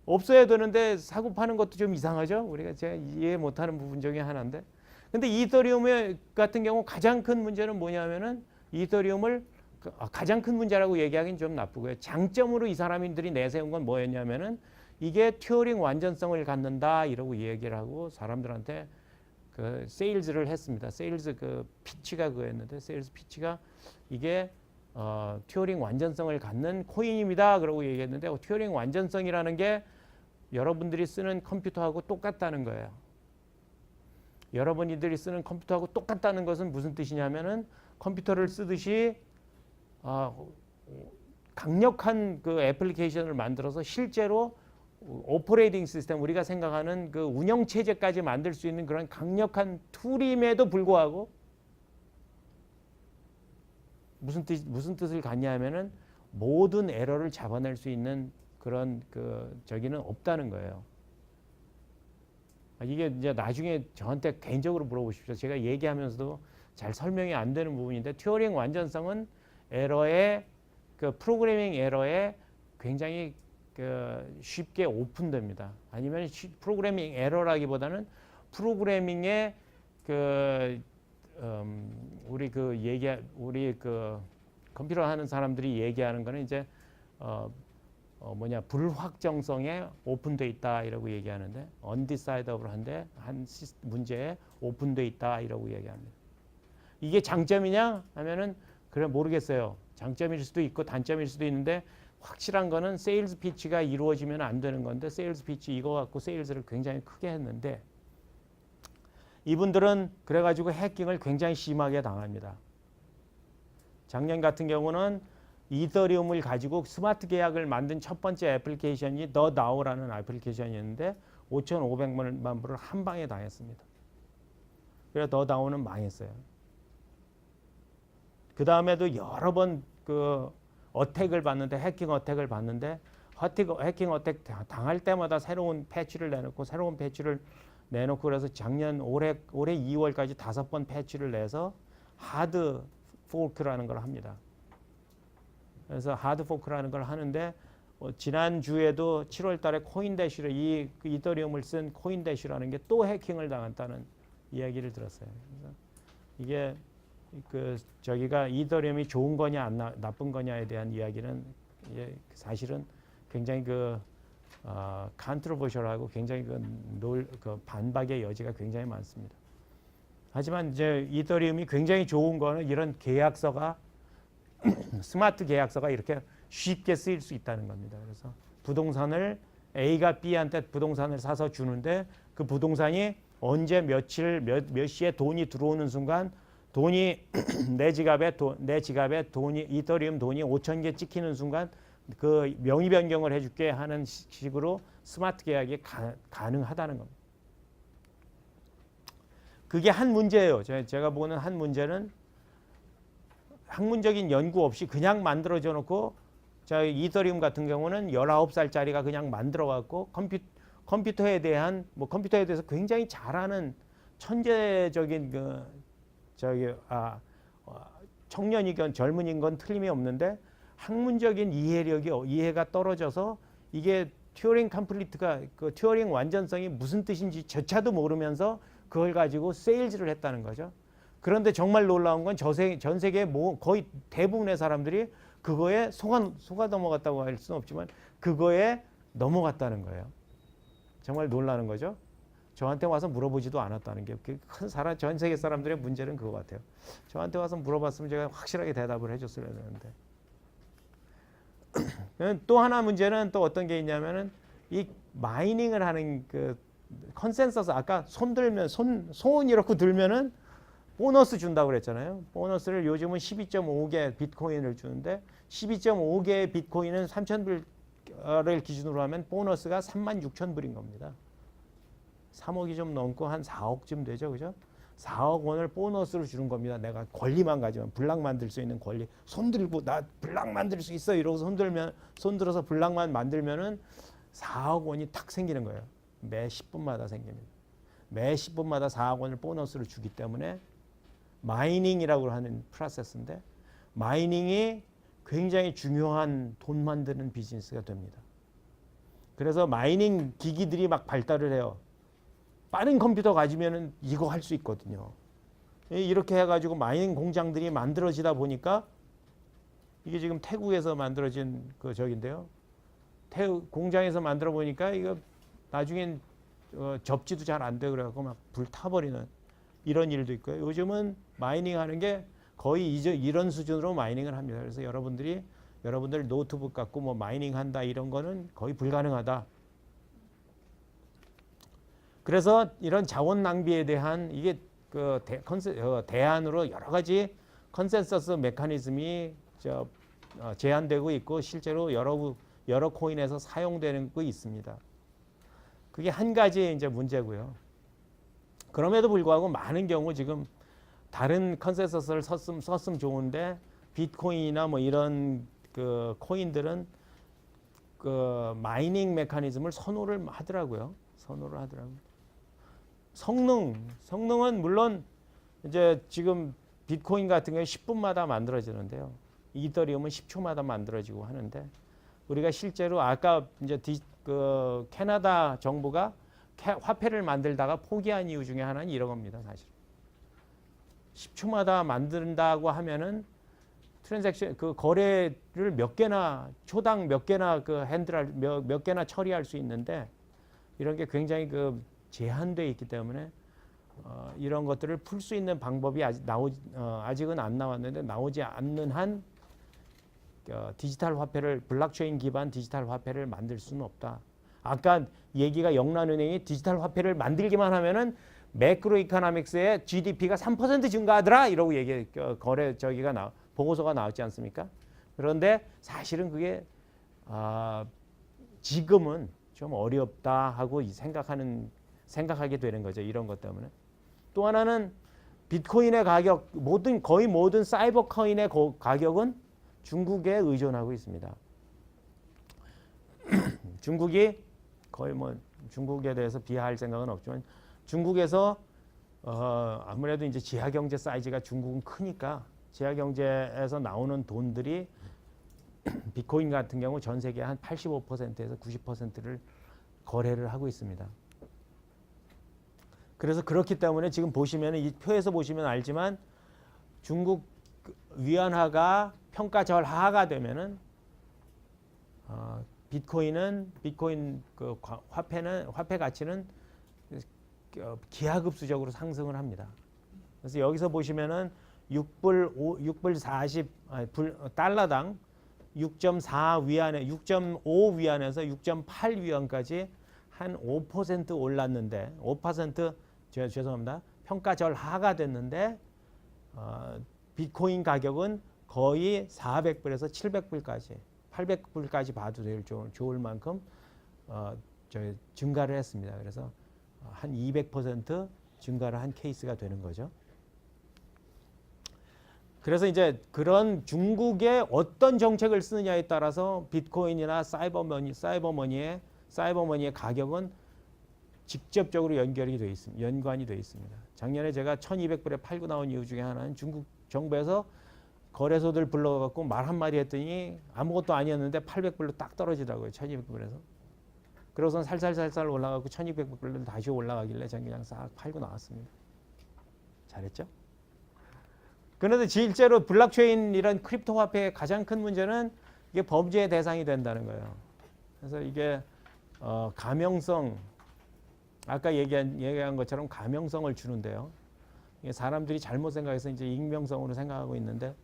없어야 되는데 사고 파는 것도 좀 이상하죠. 제가 이해 못하는 부분 중에 하나인데. 근데 이더리움 같은 경우 가장 큰 문제는 뭐냐면은 이더리움을 가장 큰 문제라고 얘기하기는 좀 나쁘고요. 장점으로 이 사람들이 내세운 건 뭐였냐면은 이게 튜어링 완전성을 갖는다 이러고 얘기를 하고 사람들한테 그 세일즈를 했습니다. 세일즈 피치가 그거였는데 세일즈 피치가 이게 튜어링 완전성을 갖는 코인입니다. 그러고 얘기했는데 튜어링 완전성이라는 게 여러분들이 쓰는 컴퓨터하고 똑같다는 거예요. 여러분들이 쓰는 컴퓨터하고 똑같다는 것은 무슨 뜻이냐면은 컴퓨터를 쓰듯이 강력한 그 애플리케이션을 만들어서 실제로 오퍼레이팅 시스템 우리가 생각하는 그 운영 체제까지 만들 수 있는 그런 강력한 툴임에도 불구하고 무슨 뜻을 갖냐면은 모든 에러를 잡아낼 수 있는 그런 저기는 없다는 거예요. 이게 이제 나중에 저한테 개인적으로 물어보십시오. 제가 얘기하면서도 잘 설명이 안 되는 부분인데 튜어링 완전성은 프로그래밍 에러에 굉장히 쉽게 오픈됩니다. 아니면 프로그래밍 에러라기보다는 프로그래밍의 우리 컴퓨터 하는 사람들이 얘기하는 거는 이제 불확정성에 오픈돼 있다 이라고 얘기하는데 undecidable한데 한 문제에 오픈돼 있다 이라고 얘기합니다. 이게 장점이냐 하면은 그래 모르겠어요. 장점일 수도 있고 단점일 수도 있는데 확실한 거는 세일즈 피치가 이루어지면 안 되는 건데 세일즈 피치 이거 갖고 세일즈를 굉장히 크게 했는데 이분들은 그래가지고 해킹을 굉장히 심하게 당합니다. 작년 같은 경우는 이더리움을 가지고 스마트 계약을 만든 첫 번째 애플리케이션이 The DAO라는 애플리케이션이었는데 5,500만 불을 한 방에 당했습니다. 그래서 The DAO는 망했어요. 그 다음에도 여러 번 해킹 어택을 받는데 해킹 어택 당할 때마다 새로운 패치를 내놓고 그래서 올해 2월까지 5번 패치를 내서 하드 포크라는 걸 합니다. 그래서 하드 포크라는 걸 하는데 지난 주에도 7월 달에 코인대시를 이더리움을 쓴 코인대시라는 게 또 해킹을 당했다는 이야기를 들었어요. 그래서 이게 저기가 이더리움이 좋은 거냐 나쁜 거냐에 대한 이야기는 사실은 굉장히 컨트로버셜하고 굉장히 반박의 여지가 굉장히 많습니다. 하지만 이제 이더리움이 굉장히 좋은 거는 이런 계약서가 스마트 계약서가 이렇게 쉽게 쓰일 수 있다는 겁니다. 그래서 부동산을 A가 B한테 부동산을 사서 주는데 그 부동산이 언제 몇 시에 돈이 들어오는 순간 돈이 내 지갑에 돈이 이더리움 돈이 5,000개 찍히는 순간 그 명의 변경을 해줄게 하는 식으로 스마트 계약이 가능하다는 겁니다. 그게 한 문제예요. 제가 보는 한 문제는 학문적인 연구 없이 그냥 만들어져 놓고 자 이더리움 같은 경우는 19살짜리가 그냥 만들어 갖고 컴퓨터에 대해서 굉장히 잘하는 천재적인 청년이건 젊은이건 틀림이 없는데 학문적인 이해가 떨어져서 이게 튜어링 컴플리트가 그 튜어링 완전성이 무슨 뜻인지 저차도 모르면서 그걸 가지고 세일즈를 했다는 거죠. 그런데 정말 놀라운 건 전 세계 거의 대부분의 사람들이 그거에 속아 넘어갔다고 할 수는 없지만 그거에 넘어갔다는 거예요. 정말 놀라는 거죠. 저한테 와서 물어보지도 않았다는 게 전 세계 사람들의 문제는 그거 같아요. 저한테 와서 물어봤으면 제가 확실하게 대답을 해줬어야 되는데. 또 하나 문제는 또 어떤 게 있냐면은 이 마이닝을 하는 그 컨센서스 아까 손 이렇게 들면은 보너스 준다고 그랬잖아요. 보너스를 요즘은 12.5개 비트코인을 주는데 12.5개의 비트코인은 3,000불을 기준으로 하면 보너스가 36,000불인 겁니다. 3억이 좀 넘고 한 4억쯤 되죠. 그죠? 4억 원을 보너스로 주는 겁니다. 내가 권리만 가지면 블락 만들 수 있는 권리. 손 들고 나 블락 만들 수 있어 이러고 손 들어서 블락만 만들면은 4억 원이 탁 생기는 거예요. 매 10분마다 생깁니다. 매 10분마다 4억 원을 보너스로 주기 때문에 마이닝이라고 하는 프로세스인데 마이닝이 굉장히 중요한 돈 만드는 비즈니스가 됩니다. 그래서 마이닝 기기들이 막 발달을 해요. 빠른 컴퓨터 가지면은 이거 할 수 있거든요. 이렇게 해가지고 마이닝 공장들이 만들어지다 보니까 이게 지금 태국에서 만들어진 그 저긴데요. 태국 공장에서 만들어 보니까 이거 나중엔 접지도 잘 안 돼 그래갖고 막 불 타버리는 이런 일도 있고요. 요즘은 마이닝 하는 게 거의 이런 수준으로 마이닝을 합니다. 그래서 여러분들 노트북 갖고 뭐 마이닝 한다 이런 거는 거의 불가능하다. 그래서 이런 자원 낭비에 대한 이게 대안으로 여러 가지 컨센서스 메커니즘이 제한되고 있고 실제로 여러 코인에서 사용되는 거 있습니다. 그게 한 가지 이제 문제고요. 그럼에도 불구하고 많은 경우 지금 다른 컨센서스를 썼으면 좋은데 비트코인이나 뭐 이런 그 코인들은 그 마이닝 메커니즘을 선호를 하더라고요. 성능은 물론 이제 지금 비트코인 같은 경우에 10분마다 만들어지는데요. 이더리움은 10초마다 만들어지고 하는데 우리가 실제로 아까 이제 그 캐나다 정부가 화폐를 만들다가 포기한 이유 중에 하나는 이런 겁니다. 사실 10초마다 만든다고 하면은 트랜잭션 그 거래를 몇 개나 초당 몇 개나 그 핸들할 몇 개나 처리할 수 있는데 이런 게 굉장히 그 제한되어 있기 때문에 이런 것들을 풀 수 있는 방법이 아직은 안 나왔는데 나오지 않는 한 디지털 화폐를 블록체인 기반 디지털 화폐를 만들 수는 없다. 아까 얘기가 영란은행이 디지털 화폐를 만들기만 하면은 매크로 이코노믹스의 GDP가 3% 증가하더라 이러고 보고서가 나왔지 않습니까? 그런데 사실은 그게 지금은 좀 어렵다 하고 생각하게 되는 거죠. 이런 것 때문에. 또 하나는 비트코인의 가격, 거의 모든 사이버 코인의 가격은 중국에 의존하고 있습니다. 중국이 거의 뭐 중국에 대해서 비하할 생각은 없지만 중국에서 아무래도 이제 지하 경제 사이즈가 중국은 크니까 지하 경제에서 나오는 돈들이 비트코인 같은 경우 전 세계 한 85%에서 90%를 거래를 하고 있습니다. 그래서 그렇기 때문에 지금 보시면 이 표에서 보시면 알지만 중국 위안화가 평가절하가 되면은 비트코인 그 화폐 가치는 기하급수적으로 상승을 합니다. 그래서 여기서 보시면은 6불 40 달러당 6.4 위안에 6.5 위안에서 6.8 위안까지 한 5% 올랐는데 5% 죄송합니다. 평가절하가 됐는데 비트코인 가격은 거의 400불에서 700불까지 800불까지 봐도 좋을 만큼 증가를 했습니다. 그래서 한 200% 증가를 한 케이스가 되는 거죠. 그래서 이제 그런 중국의 어떤 정책을 쓰느냐에 따라서 비트코인이나 사이버머니의 가격은 직접적으로 연관이 되어 있습니다. 작년에 제가 1,200불에 팔고 나온 이유 중에 하나는 중국 정부에서 거래소들 불러갖고 말 한마디 했더니 아무것도 아니었는데 800불로 딱 떨어지더라고요. 1,200불에서. 그러고선 살살살살 올라가고 1,200불로 다시 올라가길래 저는 그냥 싹 팔고 나왔습니다. 잘했죠? 그런데 실제로 블록체인 이런 크립토 화폐의 가장 큰 문제는 이게 범죄의 대상이 된다는 거예요. 그래서 이게 가명성, 아까 얘기한 것처럼 가명성을 주는데요. 이게 사람들이 잘못 생각해서 이제 익명성으로 생각하고 있는데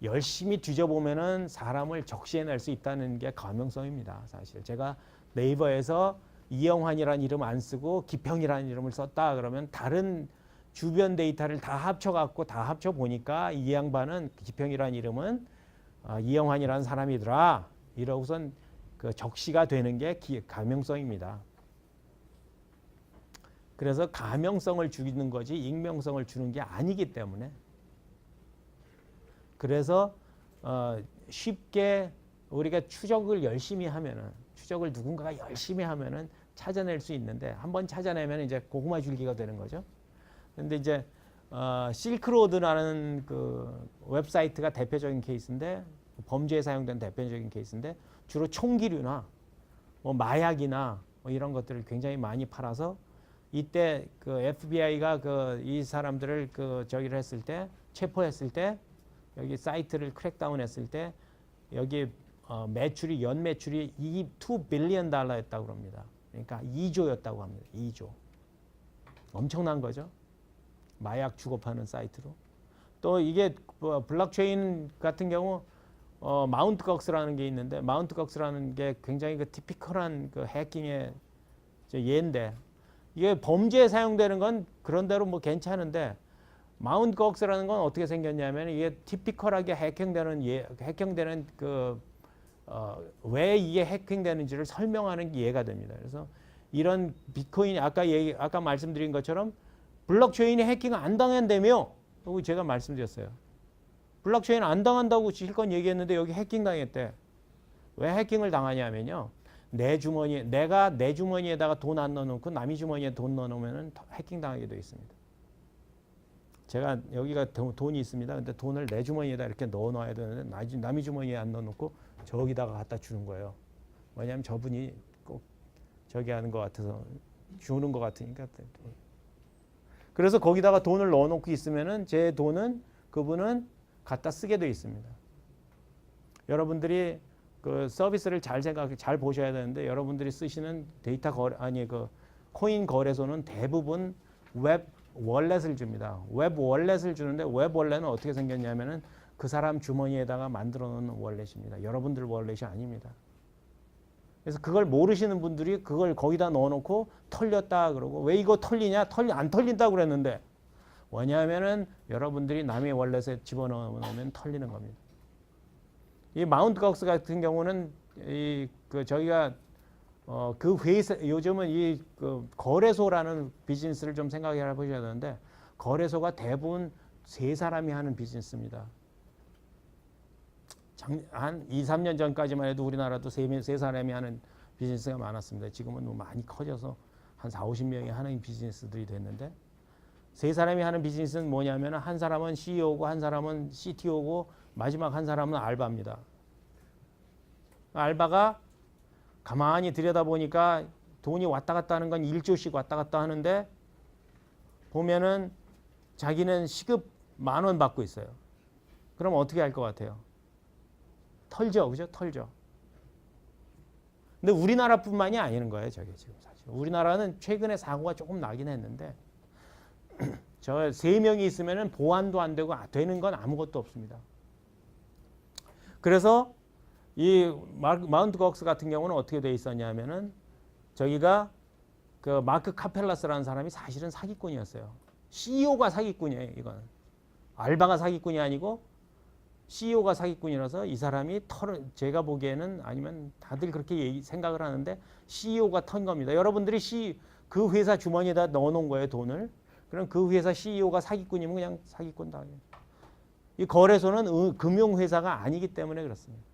열심히 뒤져보면은 사람을 적시해낼 수 있다는 게 가명성입니다. 사실 제가 네이버에서 이영환이라는 이름 안 쓰고 기평이라는 이름을 썼다 그러면 다른 주변 데이터를 다 합쳐갖고 다 합쳐보니까 이 양반은 기평이라는 이름은 이영환이라는 사람이더라. 이러고선 그 적시가 되는 게 가명성입니다. 그래서 가명성을 주는 거지 익명성을 주는 게 아니기 때문에 그래서 쉽게 우리가 추적을 열심히 하면은 추적을 누군가가 열심히 하면은 찾아낼 수 있는데 한번 찾아내면 이제 고구마 줄기가 되는 거죠. 근데 이제 실크로드라는 그 웹사이트가 대표적인 케이스인데 범죄에 사용된 대표적인 케이스인데 주로 총기류나 뭐 마약이나 뭐 이런 것들을 굉장히 많이 팔아서 이때 그 FBI가 그 이 사람들을 그 저기를 했을 때 체포했을 때 여기 사이트를 크랙다운했을 때 여기 매출이 연 매출이 2 빌리언 달러였다고 그럽니다. 그러니까 2조였다고 합니다. 2조. 엄청난 거죠. 마약 주고파는 사이트로. 또 이게 블록체인 같은 경우 마운트 꺽스라는 게 있는데 마운트 꺽스라는 게 굉장히 그 티피컬한 그 해킹의 예인데 이게 범죄에 사용되는 건 그런대로 뭐 괜찮은데 마운트 꺽스라는 건 어떻게 생겼냐면 이게 티피컬하게 해킹되는 그 왜 이게 해킹되는지를 설명하는 예가 됩니다. 그래서 이런 비트코인 아까 말씀드린 것처럼 블록체인이 해킹 안 당한다며 제가 말씀드렸어요. 블록체인 안 당한다고 실컷 얘기했는데 여기 해킹 당했대. 왜 해킹을 당하냐면요. 내가 내 주머니에다가 돈 안 넣어놓고 남의 주머니에 돈 넣어놓으면 해킹 당하게 되어 있습니다. 제가 여기가 돈이 있습니다. 근데 돈을 내 주머니에다 이렇게 넣어놔야 되는데 남의 주머니에 안 넣어놓고 저기다가 갖다 주는 거예요. 왜냐하면 저분이 꼭 저기 하는 것 같아서 주는 것 같으니까. 그래서 거기다가 돈을 넣어놓고 있으면은 제 돈은 그분은 갖다 쓰게 되어 있습니다. 여러분들이 그 서비스를 잘 보셔야 되는데 여러분들이 쓰시는 그 코인 거래소는 대부분 웹 월렛을 줍니다. 웹 월렛을 주는데 웹 월렛은 어떻게 생겼냐면은 그 사람 주머니에다가 만들어 놓는 월렛입니다. 여러분들 월렛이 아닙니다. 그래서 그걸 모르시는 분들이 그걸 거기다 넣어놓고 털렸다 그러고 왜 이거 털리냐? 안 털린다고 그랬는데 왜냐하면은 여러분들이 남의 월렛에 집어넣으면 털리는 겁니다. 이 마운트 꺽스 같은 경우는 저희가 그 회사 요즘은 그 거래소라는 비즈니스를 좀 생각해 보셔야 되는데 거래소가 대부분 세 사람이 하는 비즈니스입니다. 한 2, 3년 전까지만 해도 우리나라도 세 사람이 하는 비즈니스가 많았습니다. 지금은 뭐 많이 커져서 한 4, 50명이 하는 비즈니스들이 됐는데 세 사람이 하는 비즈니스는 뭐냐면 한 사람은 CEO고 한 사람은 CTO고 마지막 한 사람은 알바입니다. 알바가 가만히 들여다보니까 돈이 왔다 갔다 하는 건 1조씩 왔다 갔다 하는데 보면은 자기는 시급 10,000원 받고 있어요. 그럼 어떻게 할 것 같아요? 털죠. 그죠? 털죠. 근데 우리나라뿐만이 아니는 거예요. 저게 지금 사실. 우리나라는 최근에 사고가 조금 나긴 했는데 저 3명이 있으면은 보안도 안 되고 되는 건 아무것도 없습니다. 그래서 이 마운트 꺽스 같은 경우는 어떻게 돼 있었냐면은 저기가 그 마크 카펠라스라는 사람이 사실은 사기꾼이었어요. CEO가 사기꾼이에요. 이건 알바가 사기꾼이 아니고 CEO가 사기꾼이라서 이 사람이 제가 보기에는 아니면 다들 그렇게 생각을 하는데 CEO가 턴 겁니다. 여러분들이 그 회사 주머니에다 넣어놓은 거예요, 돈을. 그럼 그 회사 CEO가 사기꾼이면 그냥 사기꾼 당해요. 이 거래소는 금융회사가 아니기 때문에 그렇습니다.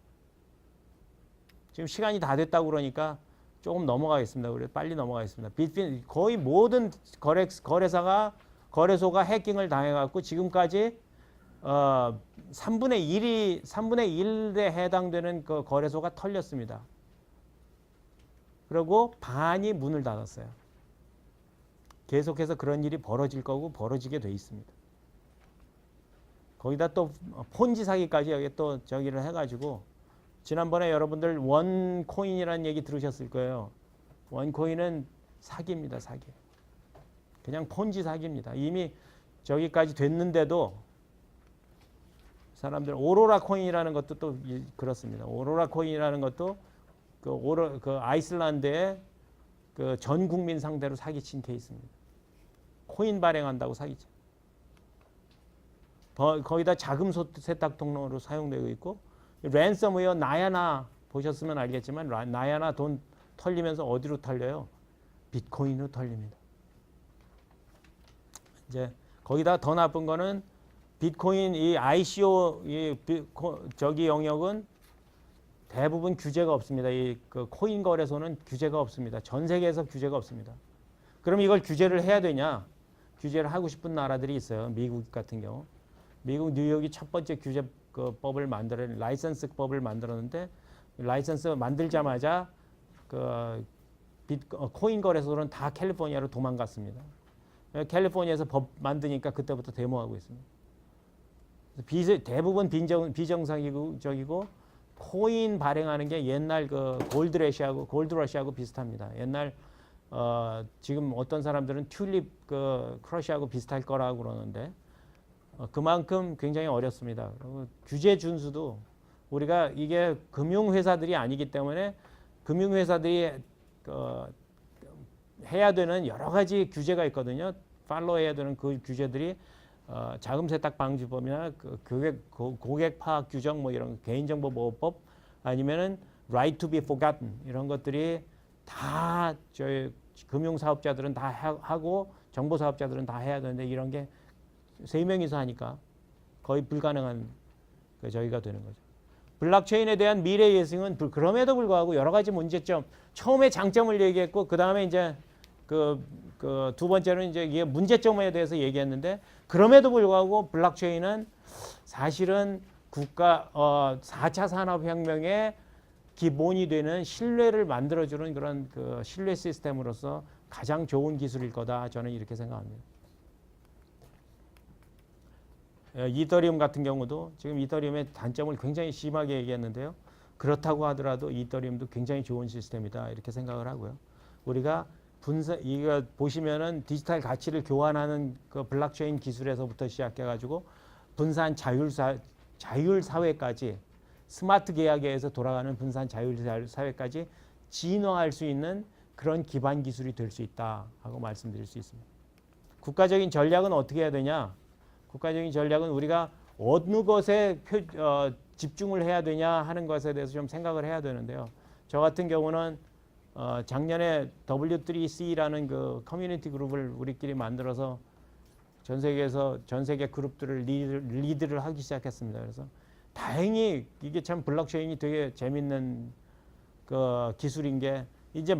지금 시간이 다 됐다고 그러니까 조금 넘어가겠습니다. 우리 빨리 넘어가겠습니다. 거의 모든 거래소가 해킹을 당해갖고 지금까지 3분의 1에 해당되는 그 거래소가 털렸습니다. 그리고 반이 문을 닫았어요. 계속해서 그런 일이 벌어질 거고 벌어지게 돼 있습니다. 거기다 또 폰지 사기까지 여기 또 저기를 해가지고 지난번에 여러분들 원코인이라는 얘기 들으셨을 거예요. 원코인은 사기입니다, 사기. 그냥 폰지 사기입니다. 이미 저기까지 됐는데도 사람들 오로라 코인이라는 것도 또 그렇습니다. 오로라 코인이라는 것도 그 아이슬란드의 그 전 국민 상대로 사기친 케이스입니다. 코인 발행한다고 사기쳐. 거기다 자금 세탁 통로로 사용되고 있고 랜섬웨어 나야나 보셨으면 알겠지만 나야나 돈 털리면서 어디로 털려요? 비트코인으로 털립니다. 이제 거기다 더 나쁜 거는 비트코인 이 ICO 저기 영역은 대부분 규제가 없습니다. 이 그 코인 거래소는 규제가 없습니다. 전 세계에서 규제가 없습니다. 그럼 이걸 규제를 해야 되냐? 규제를 하고 싶은 나라들이 있어요. 미국 같은 경우. 미국 뉴욕이 첫 번째 규제 법을 라이선스법을 만들었는데 라이선스 만들자마자 코인 거래소는 다 캘리포니아로 도망갔습니다. 캘리포니아에서 법 만드니까 그때부터 데모하고 있습니다. 대부분 비정상적이고 코인 발행하는 게 옛날 그 골드러시하고 비슷합니다. 옛날 지금 어떤 사람들은 튤립 크러쉬하고 비슷할 거라고 그러는데 그만큼 굉장히 어렵습니다. 그리고 규제 준수도 우리가 이게 금융회사들이 아니기 때문에 금융회사들이 해야 되는 여러 가지 규제가 있거든요. 팔로우해야 되는 그 규제들이 자금 세탁 방지법이나 고객 파악 규정 뭐 이런 개인정보 보호법 아니면은 right to be forgotten 이런 것들이 다 저희 금융 사업자들은 다 하고 정보 사업자들은 다 해야 되는데 이런 게 세 명이서 하니까 거의 불가능한 저희가 되는 거죠. 블록체인에 대한 미래 예상은 그럼에도 불구하고 여러 가지 문제점 처음에 장점을 얘기했고 그 다음에 이제 두 번째는 이제 이게 문제점에 대해서 얘기했는데 그럼에도 불구하고 블록체인은 사실은 4차 산업혁명의 기본이 되는 신뢰를 만들어주는 그런 신뢰 시스템으로서 가장 좋은 기술일 거다 저는 이렇게 생각합니다. 이더리움 같은 경우도 지금 이더리움의 단점을 굉장히 심하게 얘기했는데요. 그렇다고 하더라도 이더리움도 굉장히 좋은 시스템이다 이렇게 생각을 하고요. 우리가 이거 보시면은 디지털 가치를 교환하는 그 블록체인 기술에서부터 시작해가지고 분산 자율 사회까지 스마트 계약에서 돌아가는 분산 자율 사회까지 진화할 수 있는 그런 기반 기술이 될 수 있다 하고 말씀드릴 수 있습니다. 국가적인 전략은 어떻게 해야 되냐? 국가적인 전략은 우리가 어느 것에 집중을 해야 되냐 하는 것에 대해서 좀 생각을 해야 되는데요. 저 같은 경우는 작년에 W3C라는 그 커뮤니티 그룹을 우리끼리 만들어서 전 세계 그룹들을 리드를 하기 시작했습니다. 그래서 다행히 이게 참 블록체인이 되게 재밌는 그 기술인 게 이제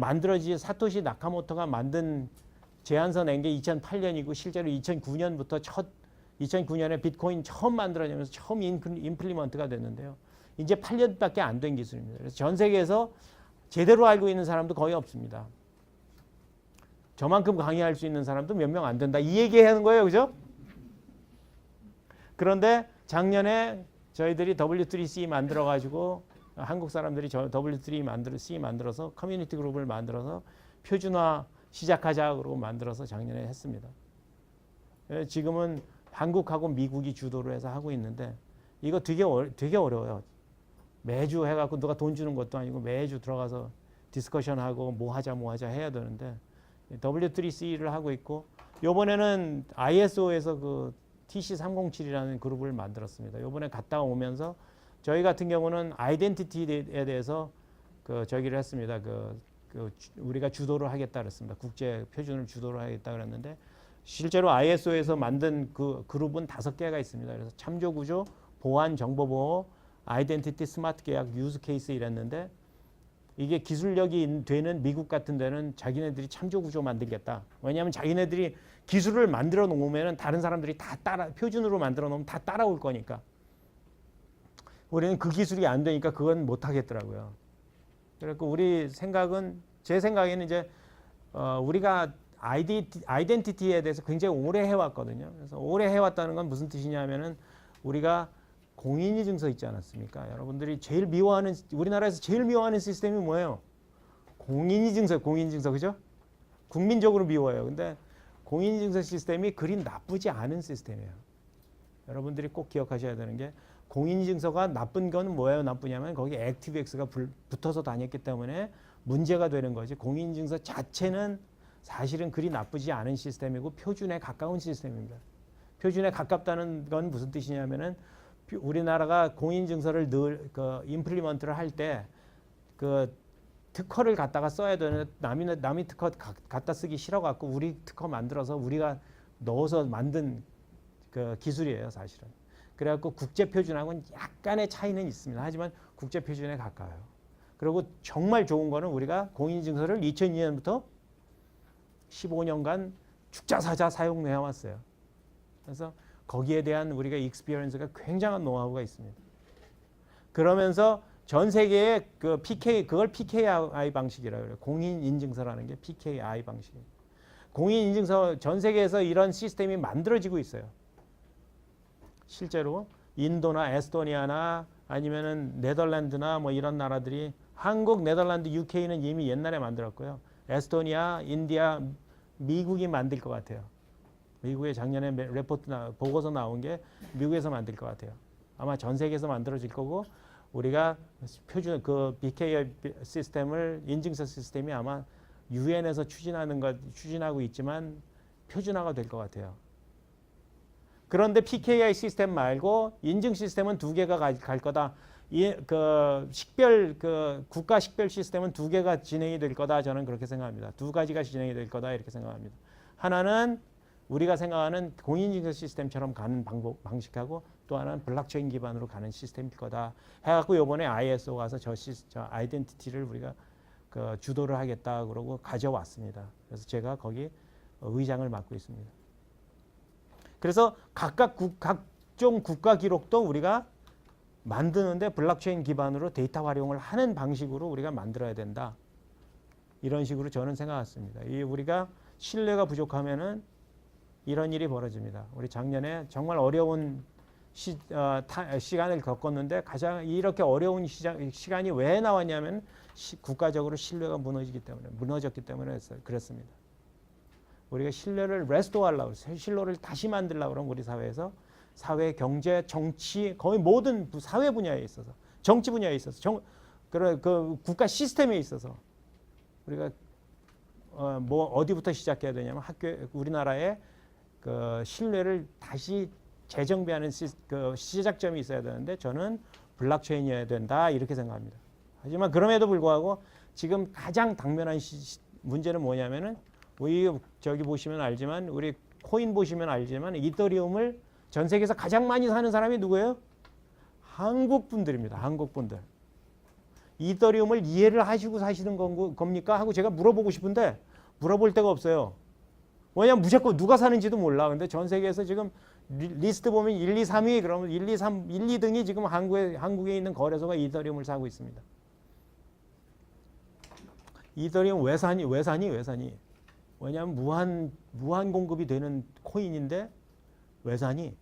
사토시 나카모토가 만든 제안서 낸 게 2008년이고 실제로 2009년에 비트코인 처음 만들어지면서 처음 임플리먼트가 됐는데요. 이제 8년밖에 안 된 기술입니다. 그래서 전 세계에서 제대로 알고 있는 사람도 거의 없습니다. 저만큼 강의할 수 있는 사람도 몇 명 안 된다. 이 얘기하는 거예요. 그죠? 그런데 작년에 저희들이 W3C 만들어가지고 한국 사람들이 W3C 만들어서 커뮤니티 그룹을 만들어서 표준화 시작하자 그러고 만들어서 작년에 했습니다. 지금은 한국하고 미국이 주도를 해서 하고 있는데 이거 되게 어려워요. 매주 해갖고 누가 돈 주는 것도 아니고 매주 들어가서 디스커션하고 뭐 하자 해야 되는데 W3C를 하고 있고 요번에는 ISO에서 그 TC307이라는 그룹을 만들었습니다. 요번에 갔다 오면서 저희 같은 경우는 아이덴티티에 대해서 저기를 했습니다. 우리가 주도를 하겠다 그랬습니다. 국제 표준을 주도를 하겠다 그랬는데 실제로 ISO에서 만든 그 그룹은 5개가 있습니다. 그래서 참조 구조, 보안, 정보 보호, 아이덴티티, 스마트 계약, 유즈 케이스 이랬는데 이게 기술력이 되는 미국 같은 데는 자기네들이 참조 구조 만들겠다. 왜냐하면 자기네들이 기술을 만들어 놓으면 다른 사람들이 다 따라 표준으로 만들어 놓으면 다 따라올 거니까. 우리는 그 기술이 안 되니까 그건 못 하겠더라고요. 그래서 우리 생각은 제 생각에는 이제 우리가 아이덴티티에 대해서 굉장히 오래 해왔거든요. 그래서 오래 해왔다는 건 무슨 뜻이냐면은 우리가 공인인증서 있지 않았습니까? 여러분들이 제일 미워하는 우리나라에서 제일 미워하는 시스템이 뭐예요? 공인인증서, 그죠? 국민적으로 미워해요. 근데 공인인증서 시스템이 그리 나쁘지 않은 시스템이에요. 여러분들이 꼭 기억하셔야 되는 게 공인인증서가 나쁜 건 뭐예요? 나쁘냐면 거기 액티브엑스가 붙어서 다녔기 때문에 문제가 되는 거지. 공인인증서 자체는 사실은 그리 나쁘지 않은 시스템이고 표준에 가까운 시스템입니다. 표준에 가깝다는 건 무슨 뜻이냐면은 우리나라가 공인인증서를 늘 임플리먼트를 할 때 그 특허를 갖다가 써야 되는데 남이 특허 갖다 쓰기 싫어갖고 우리 특허 만들어서 우리가 넣어서 만든 그 기술이에요, 사실은. 그래갖고 국제 표준하고는 약간의 차이는 있습니다. 하지만 국제 표준에 가까워요. 그리고 정말 좋은 거는 우리가 공인인증서를 2002년부터 15년간 죽자사자 사용해 왔어요. 그래서 거기에 대한 우리가 익스피리언스가 굉장한 노하우가 있습니다. 그러면서 전 세계의 그 그걸 PKI 방식이라고 해요. 공인인증서라는 게 PKI 방식이에요. 공인인증서 전 세계에서 이런 시스템이 만들어지고 있어요. 실제로 인도나 에스토니아나 아니면은 네덜란드나 뭐 이런 나라들이 한국, 네덜란드, UK는 이미 옛날에 만들었고요. 에스토니아, 인디아, 미국이 만들 것 같아요. 미국에 작년에 보고서 나온 게 미국에서 만들 것 같아요. 아마 전 세계에서 만들어질 거고 우리가 표준 그 BKI 시스템을 인증서 시스템이 아마 유엔에서 추진하고 있지만 표준화가 될 것 같아요. 그런데 PKI 시스템 말고 인증 시스템은 2개가 갈 거다. 국가 식별 시스템은 2개가 진행이 될 거다. 저는 그렇게 생각합니다. 2가지가 진행이 될 거다 이렇게 생각합니다. 하나는 우리가 생각하는 공인인증서 시스템처럼 가는 방식하고 또 하나는 블록체인 기반으로 가는 시스템일 거다. 해갖고 이번에 ISO 가서 저 아이덴티티를 우리가 주도를 하겠다 그러고 가져왔습니다. 그래서 제가 거기 의장을 맡고 있습니다. 그래서 각종 국가 기록도 우리가 만드는데 블록체인 기반으로 데이터 활용을 하는 방식으로 우리가 만들어야 된다. 이런 식으로 저는 생각했습니다. 우리가 신뢰가 부족하면은 이런 일이 벌어집니다. 우리 작년에 정말 어려운 시간을 겪었는데 가장 이렇게 어려운 시간이 왜 나왔냐면 국가적으로 신뢰가 무너졌기 때문에 그랬습니다. 우리가 신뢰를 레스토어하려고 신뢰를 다시 만들려고 그러면 우리 사회에서 사회, 경제, 정치 거의 모든 사회 분야에 있어서 정치 분야에 있어서 그 국가 시스템에 있어서 우리가 어디부터 시작해야 되냐면 우리나라의 그 신뢰를 다시 재정비하는 그 시작점이 있어야 되는데 저는 블록체인이어야 된다 이렇게 생각합니다. 하지만 그럼에도 불구하고 지금 가장 당면한 문제는 뭐냐면은 저기 보시면 알지만 우리 코인 보시면 알지만 이더리움을 전 세계에서 가장 많이 사는 사람이 누구예요? 한국 분들입니다. 한국 분들. 이더리움을 이해를 하시고 사시는 겁니까? 하고 제가 물어보고 싶은데 물어볼 데가 없어요. 왜냐면 무조건 누가 사는지도 몰라. 근데 전 세계에서 지금 리스트 보면 1, 2, 3위 그러면 1, 2, 3, 1, 2등이 지금 한국에 있는 거래소가 이더리움을 사고 있습니다. 이더리움 왜 사니? 왜냐하면 무한 공급이 되는 코인인데 왜 사니?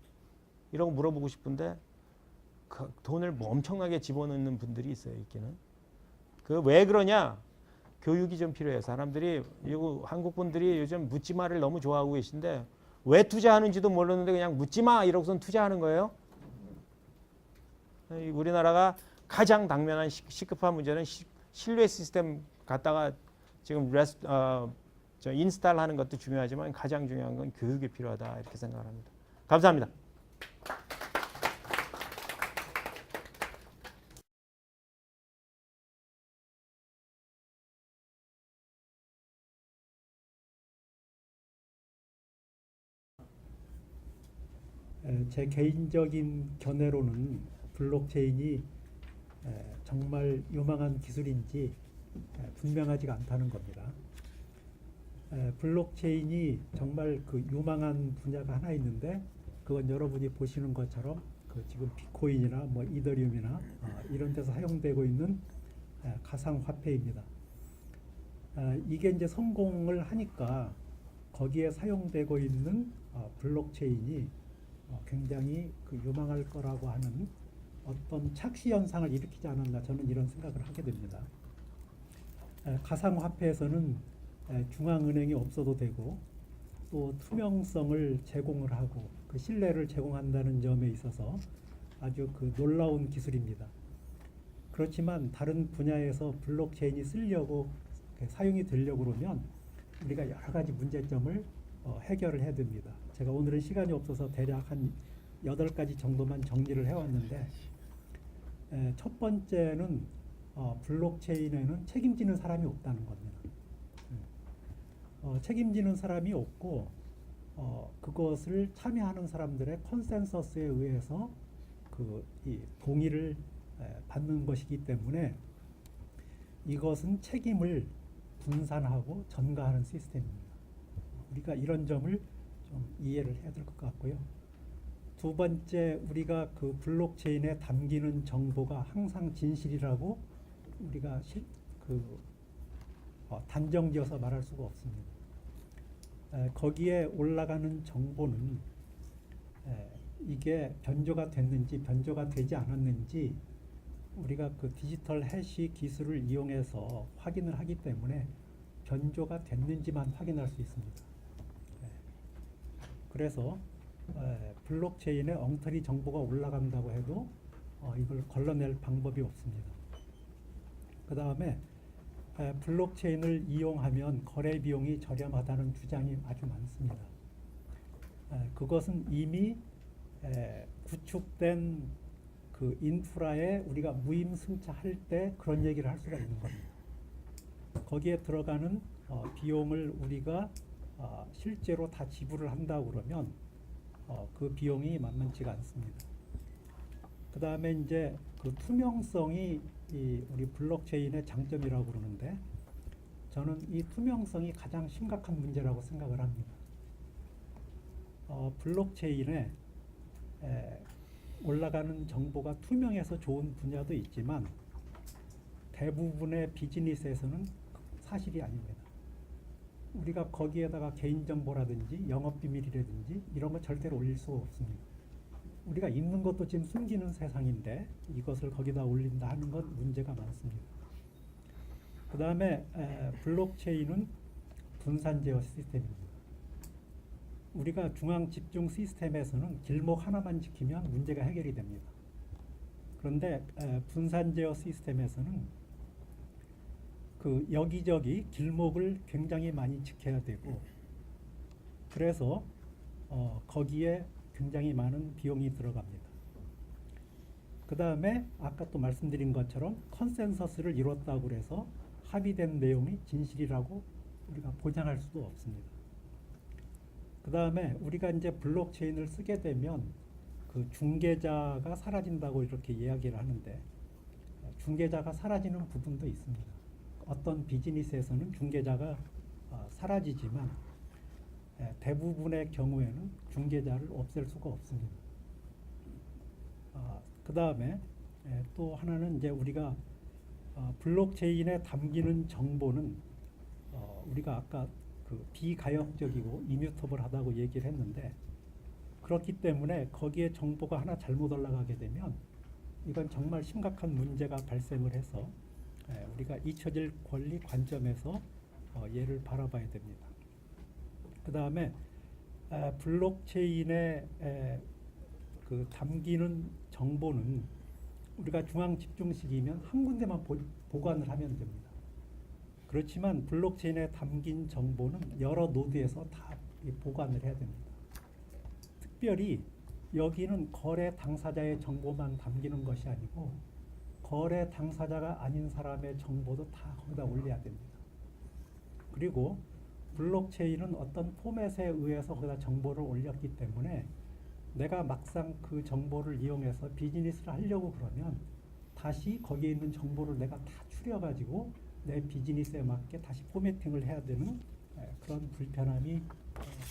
이라고 물어보고 싶은데 그 돈을 엄청나게 집어넣는 분들이 있어요. 있기는. 왜 그러냐? 교육이 좀 필요해요. 사람들이 한국 분들이 요즘 묻지마를 너무 좋아하고 계신데 왜 투자하는지도 모르는데 그냥 묻지마 이러고선 투자하는 거예요. 우리나라가 가장 당면한 시급한 문제는 신뢰 시스템 갖다가 지금 인스탈 하는 것도 중요하지만 가장 중요한 건 교육이 필요하다 이렇게 생각합니다. 감사합니다. 제 개인적인 견해로는 블록체인이 정말 유망한 기술인지 분명하지가 않다는 겁니다. 블록체인이 정말 그 유망한 분야가 하나 있는데 그건 여러분이 보시는 것처럼 그 지금 비트코인이나 뭐 이더리움이나 이런 데서 사용되고 있는 가상화폐입니다. 이게 이제 성공을 하니까 거기에 사용되고 있는 블록체인이 굉장히 그 유망할 거라고 하는 어떤 착시 현상을 일으키지 않았나 저는 이런 생각을 하게 됩니다. 가상화폐에서는 중앙은행이 없어도 되고 또 투명성을 제공을 하고 그 신뢰를 제공한다는 점에 있어서 아주 그 놀라운 기술입니다. 그렇지만 다른 분야에서 블록체인이 쓰려고 사용이 되려고 그러면 우리가 여러 가지 문제점을 해결을 해야 됩니다. 제가 오늘은 시간이 없어서 대략 한 8가지 정도만 정리를 해왔는데 첫 번째는 블록체인에는 책임지는 사람이 없다는 겁니다. 책임지는 사람이 없고 그것을 참여하는 사람들의 컨센서스에 의해서 이 동의를 받는 것이기 때문에 이것은 책임을 분산하고 전가하는 시스템입니다. 우리가 이런 점을 좀 이해를 해야 될 것 같고요. 두 번째, 우리가 그 블록체인에 담기는 정보가 항상 진실이라고 우리가 단정지어서 말할 수가 없습니다. 거기에 올라가는 정보는 이게 변조가 됐는지 변조가 되지 않았는지 우리가 그 디지털 해시 기술을 이용해서 확인을 하기 때문에 변조가 됐는지만 확인할 수 있습니다. 그래서 블록체인에 엉터리 정보가 올라간다고 해도 이걸 걸러낼 방법이 없습니다. 그 다음에 블록체인을 이용하면 거래 비용이 저렴하다는 주장이 아주 많습니다. 그것은 이미 구축된 그 인프라에 우리가 무임승차할 때 그런 얘기를 할 수가 있는 겁니다. 거기에 들어가는 비용을 우리가 실제로 다 지불을 한다고 그러면 그 비용이 만만치가 않습니다. 그 다음에 이제 그 투명성이 우리 블록체인의 장점이라고 그러는데 저는 이 투명성이 가장 심각한 문제라고 생각을 합니다. 블록체인에 올라가는 정보가 투명해서 좋은 분야도 있지만 대부분의 비즈니스에서는 사실이 아닙니다. 우리가 거기에다가 개인정보라든지 영업비밀이라든지 이런 거 절대로 올릴 수가 없습니다. 우리가 있는 것도 지금 숨기는 세상인데 이것을 거기다 올린다 하는 건 문제가 많습니다. 그 다음에 블록체인은 분산 제어 시스템입니다. 우리가 중앙 집중 시스템에서는 길목 하나만 지키면 문제가 해결이 됩니다. 그런데 분산 제어 시스템에서는 그 여기저기 길목을 굉장히 많이 지켜야 되고 그래서 거기에 굉장히 많은 비용이 들어갑니다. 그 다음에 아까 또 말씀드린 것처럼 컨센서스를 이뤘다고 해서 합의된 내용이 진실이라고 우리가 보장할 수도 없습니다. 그 다음에 우리가 이제 블록체인을 쓰게 되면 그 중개자가 사라진다고 이렇게 이야기를 하는데 중개자가 사라지는 부분도 있습니다. 어떤 비즈니스에서는 중개자가 사라지지만 대부분의 경우에는 중개자를 없앨 수가 없습니다. 그 다음에 또 하나는 이제 우리가 블록체인에 담기는 정보는 우리가 아까 그 비가역적이고 이뮤터블하다고 얘기를 했는데 그렇기 때문에 거기에 정보가 하나 잘못 올라가게 되면 이건 정말 심각한 문제가 발생을 해서 우리가 잊혀질 권리 관점에서 얘를 바라봐야 됩니다. 그 다음에 블록체인에 그 담기는 정보는 우리가 중앙 집중식이면 한 군데만 보관을 하면 됩니다. 그렇지만 블록체인에 담긴 정보는 여러 노드에서 다 보관을 해야 됩니다. 특별히 여기는 거래 당사자의 정보만 담기는 것이 아니고 거래 당사자가 아닌 사람의 정보도 다 거기다 올려야 됩니다. 그리고 블록체인은 어떤 포맷에 의해서 거기다 정보를 올렸기 때문에 내가 막상 그 정보를 이용해서 비즈니스를 하려고 그러면 다시 거기에 있는 정보를 내가 다 추려가지고 내 비즈니스에 맞게 다시 포매팅을 해야 되는 그런 불편함이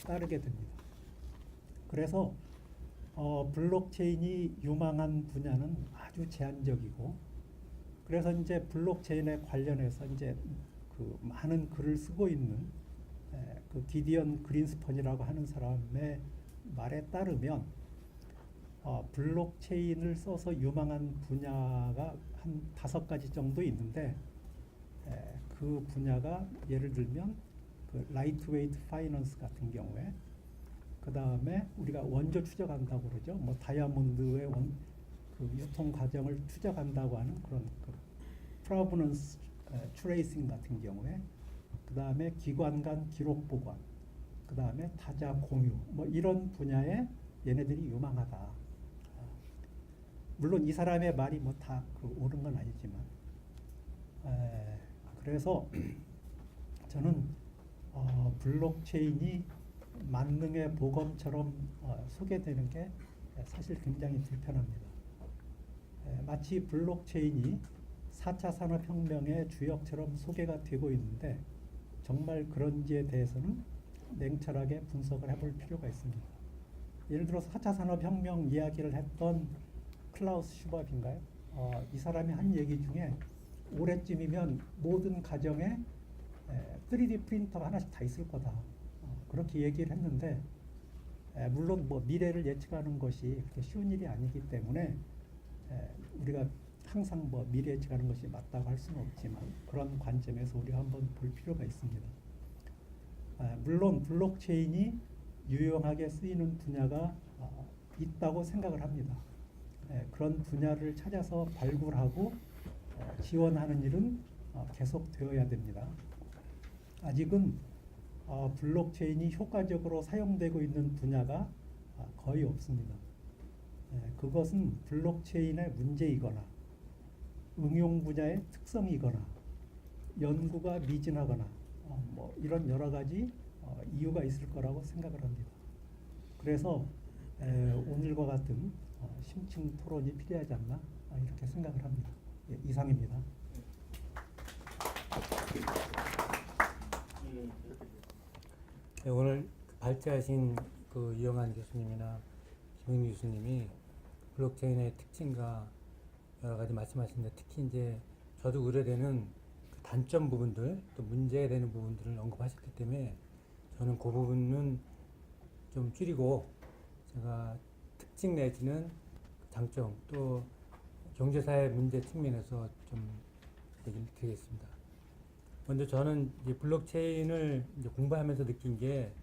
따르게 됩니다. 그래서 블록체인이 유망한 분야는 아주 제한적이고, 그래서 이제 블록체인에 관련해서 이제 그 많은 글을 쓰고 있는 그 기디언 그린스펀이라고 하는 사람의 말에 따르면 블록체인을 써서 유망한 분야가 한 5가지 정도 있는데, 그 분야가 예를 들면 그 라이트웨이트 파이낸스 같은 경우에, 그 다음에 우리가 원조 추적한다고 그러죠. 뭐 다이아몬드의 그 유통 과정을 추적한다고 하는 그런 그 프로버넌스 트레이싱 같은 경우에, 그 다음에 기관 간 기록 보관, 그 다음에 타자 공유, 뭐 이런 분야에 얘네들이 유망하다. 물론 이 사람의 말이 뭐 다 그 옳은 건 아니지만, 그래서 저는 블록체인이 만능의 보검처럼 소개되는 게 사실 굉장히 불편합니다. 마치 블록체인이 4차 산업혁명의 주역처럼 소개가 되고 있는데, 정말 그런지에 대해서는 냉철하게 분석을 해볼 필요가 있습니다. 예를 들어서 4차 산업혁명 이야기를 했던 클라우스 슈밥인가요? 이 사람이 한 얘기 중에 올해쯤이면 모든 가정에 3D 프린터가 하나씩 다 있을 거다. 그렇게 얘기를 했는데, 물론 뭐 미래를 예측하는 것이 그렇게 쉬운 일이 아니기 때문에 우리가 항상 뭐 미래 예측하는 것이 맞다고 할 수는 없지만, 그런 관점에서 우리가 한번 볼 필요가 있습니다. 물론 블록체인이 유용하게 쓰이는 분야가 있다고 생각을 합니다. 그런 분야를 찾아서 발굴하고 지원하는 일은 계속되어야 됩니다. 아직은 블록체인이 효과적으로 사용되고 있는 분야가 거의 없습니다. 그것은 블록체인의 문제이거나 응용 분야의 특성이거나 연구가 미진하거나 뭐 이런 여러 가지 이유가 있을 거라고 생각을 합니다. 그래서 오늘과 같은 심층 토론이 필요하지 않나 이렇게 생각을 합니다. 예, 이상입니다. 네, 오늘 발제하신 그 이영환 교수님이나 김영미 교수님이 블록체인의 특징과 여러 가지 말씀하셨는데, 특히 이제 저도 우려되는 그 단점 부분들, 또 문제가 되는 부분들을 언급하셨기 때문에 저는 그 부분은 좀 줄이고, 제가 특징 내지는 장점, 또 경제사회 문제 측면에서 좀 얘기를 드리겠습니다. 먼저 저는 이제 블록체인을 이제 공부하면서 느낀 게,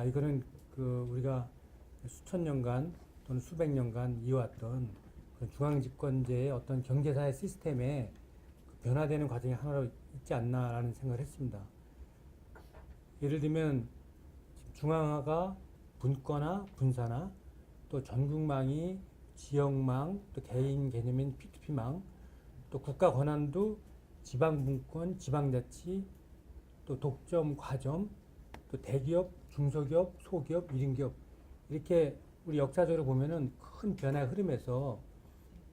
이거는 그 우리가 수천 년간 또는 수백 년간 이어왔던 그 중앙집권제의 어떤 경제사회 시스템에 변화되는 과정이 하나로 있지 않나라는 생각을 했습니다. 예를 들면 중앙화가 분권화, 분산화, 또 전국망이 지역망, 또 개인 개념인 P2P망, 또 국가 권한도 지방분권, 지방자치, 또 독점, 과점, 또 대기업, 중소기업, 소기업, 1인기업, 이렇게 우리 역사적으로 보면은 큰 변화의 흐름에서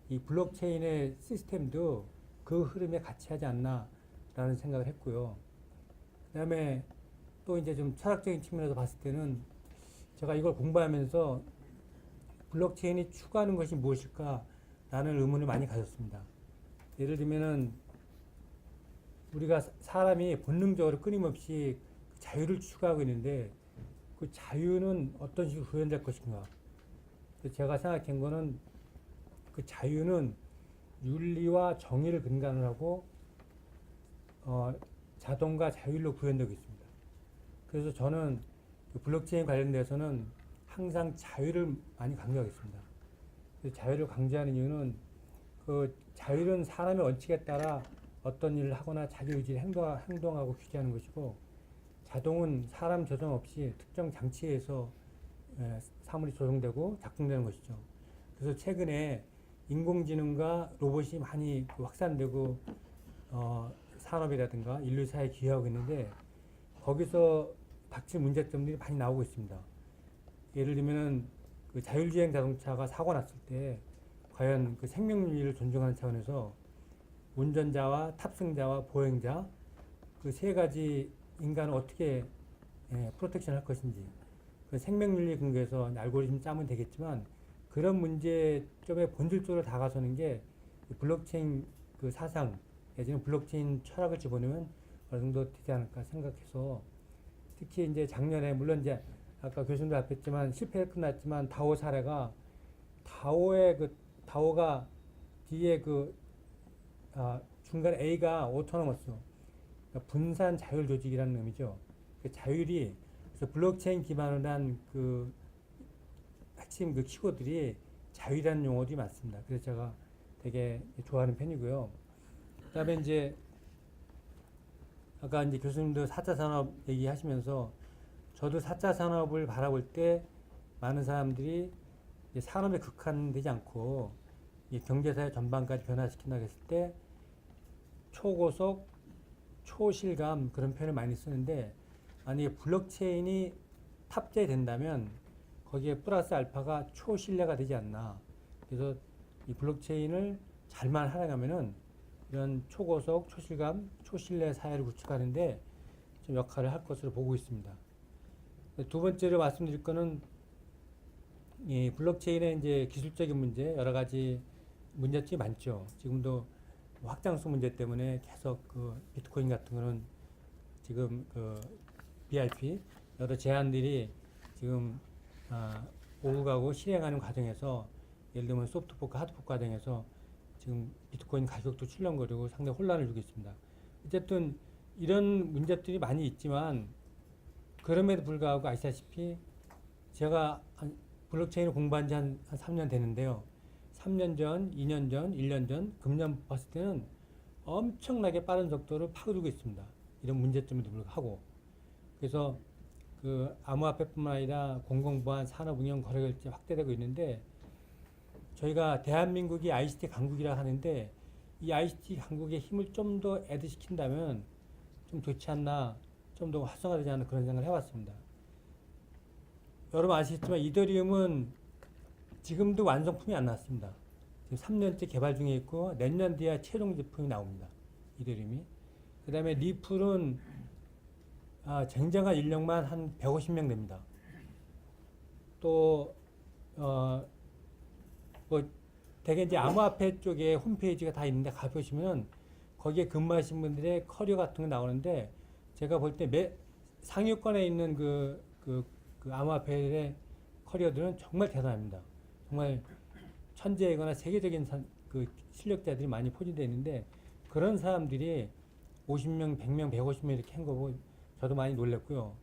이 블록체인의 시스템도 그 흐름에 같이 하지 않나라는 생각을 했고요. 그 다음에 또 이제 좀 철학적인 측면에서 봤을 때는 제가 이걸 공부하면서 블록체인이 추구하는 것이 무엇일까라는 의문을 많이 가졌습니다. 예를 들면은 우리가 사람이 본능적으로 끊임없이 자유를 추구하고 있는데, 그 자유는 어떤 식으로 구현될 것인가. 제가 생각한 거는 그 자유는 윤리와 정의를 근간으로 하고 자동과 자율로 구현되고 있습니다. 그래서 저는 그 블록체인 관련돼서는 항상 자유를 많이 강조하겠습니다. 자유를 강조하는 이유는 그 자유는 사람의 원칙에 따라 어떤 일을 하거나 자기 의지를 행동하고 규제하는 것이고, 자동은 사람 조정 없이 특정 장치에 의해서 사물이 조정되고 작동되는 것이죠. 그래서 최근에 인공지능과 로봇이 많이 확산되고 산업이라든가 인류 사회에 기여하고 있는데, 거기서 닥칠 문제점들이 많이 나오고 있습니다. 예를 들면은 그 그 자율주행 자동차가 사고 났을 때 과연 그 생명윤리를 존중하는 차원에서 운전자와 탑승자와 보행자 그 세 가지 인간을 어떻게 프로텍션 할 것인지 그 생명윤리 근거에서 알고리즘 짜면 되겠지만 그런 문제점에 본질적으로 다가서는 게 블록체인 그 사상 내지는 블록체인 철학을 집어넣으면 어느 정도 되지 않을까 생각해서 특히 이제 작년에 물론 이제 아까 교수님도 앞에 했지만 실패로 끝났지만 다오 사례가 다오가 뒤에 중간 A가 오토노머스 그러니까 분산 자율 조직이라는 의미죠. 그 자율이 그래서 블록체인 기반으로 한 그 핵심 그 키워드들이 자율이라는 용어들이 많습니다. 그래서 제가 되게 좋아하는 편이고요. 그다음에 이제 아까 이제 교수님도 4차 산업 얘기하시면서 저도 4차 산업을 바라볼 때 많은 사람들이 이제 산업에 국한되지 않고 경제사회 전반까지 변화시킨다고 했을 때 초고속, 초실감 그런 표현을 많이 쓰는데 만약에 블록체인이 탑재된다면 거기에 플러스 알파가 초신뢰가 되지 않나. 그래서 이 블록체인을 잘만 활용하면은 이런 초고속, 초실감, 초신뢰 사회를 구축하는데 좀 역할을 할 것으로 보고 있습니다. 두 번째로 말씀드릴 거는 이 블록체인의 이제 기술적인 문제, 여러 가지 문제점이 많죠. 지금도 확장성 문제 때문에 계속 그 비트코인 같은 거는 지금 그 BIP 여러 제안들이 지금 오고 가고 실행하는 과정에서 예를 들면 소프트포크, 하드포크 과정에서 지금 비트코인 가격도 출렁거리고 상당히 혼란을 주고 있습니다. 어쨌든 이런 문제들이 많이 있지만 그럼에도 불구하고 아시다시피 제가 블록체인을 공부한 지 한 3년 되는데요. 3년 전, 2년 전, 1년 전, 금년 봤을 때는 엄청나게 빠른 속도로 파고들고 있습니다. 이런 문제점에도 불구하고. 그래서 그 암호화폐뿐만 아니라 공공보안, 산업응용, 거래결제 확대되고 있는데 저희가 대한민국이 ICT 강국이라 하는데 이 ICT 강국의 힘을 좀 더 애드시킨다면 좀 좋지 않나, 좀 더 활성화되지 않나 그런 생각을 해봤습니다. 여러분 아시겠지만 이더리움은 지금도 완성품이 안 나왔습니다. 지금 3년째 개발 중에 있고 내년 뒤에 최종 제품이 나옵니다. 이더리움이. 그 다음에 리플은 쟁쟁한 인력만 한 150명 됩니다. 또 대개 이제 암호화폐 쪽에 홈페이지가 다 있는데 가보시면 거기에 근무하신 분들의 커리어 같은 거 나오는데 제가 볼 때 상위권에 있는 그 암호화폐의 커리어들은 정말 대단합니다. 정말 천재이거나 세계적인 그 실력자들이 많이 포진되어 있는데 그런 사람들이 50명, 100명, 150명 이렇게 한 거 보고 저도 많이 놀랐고요.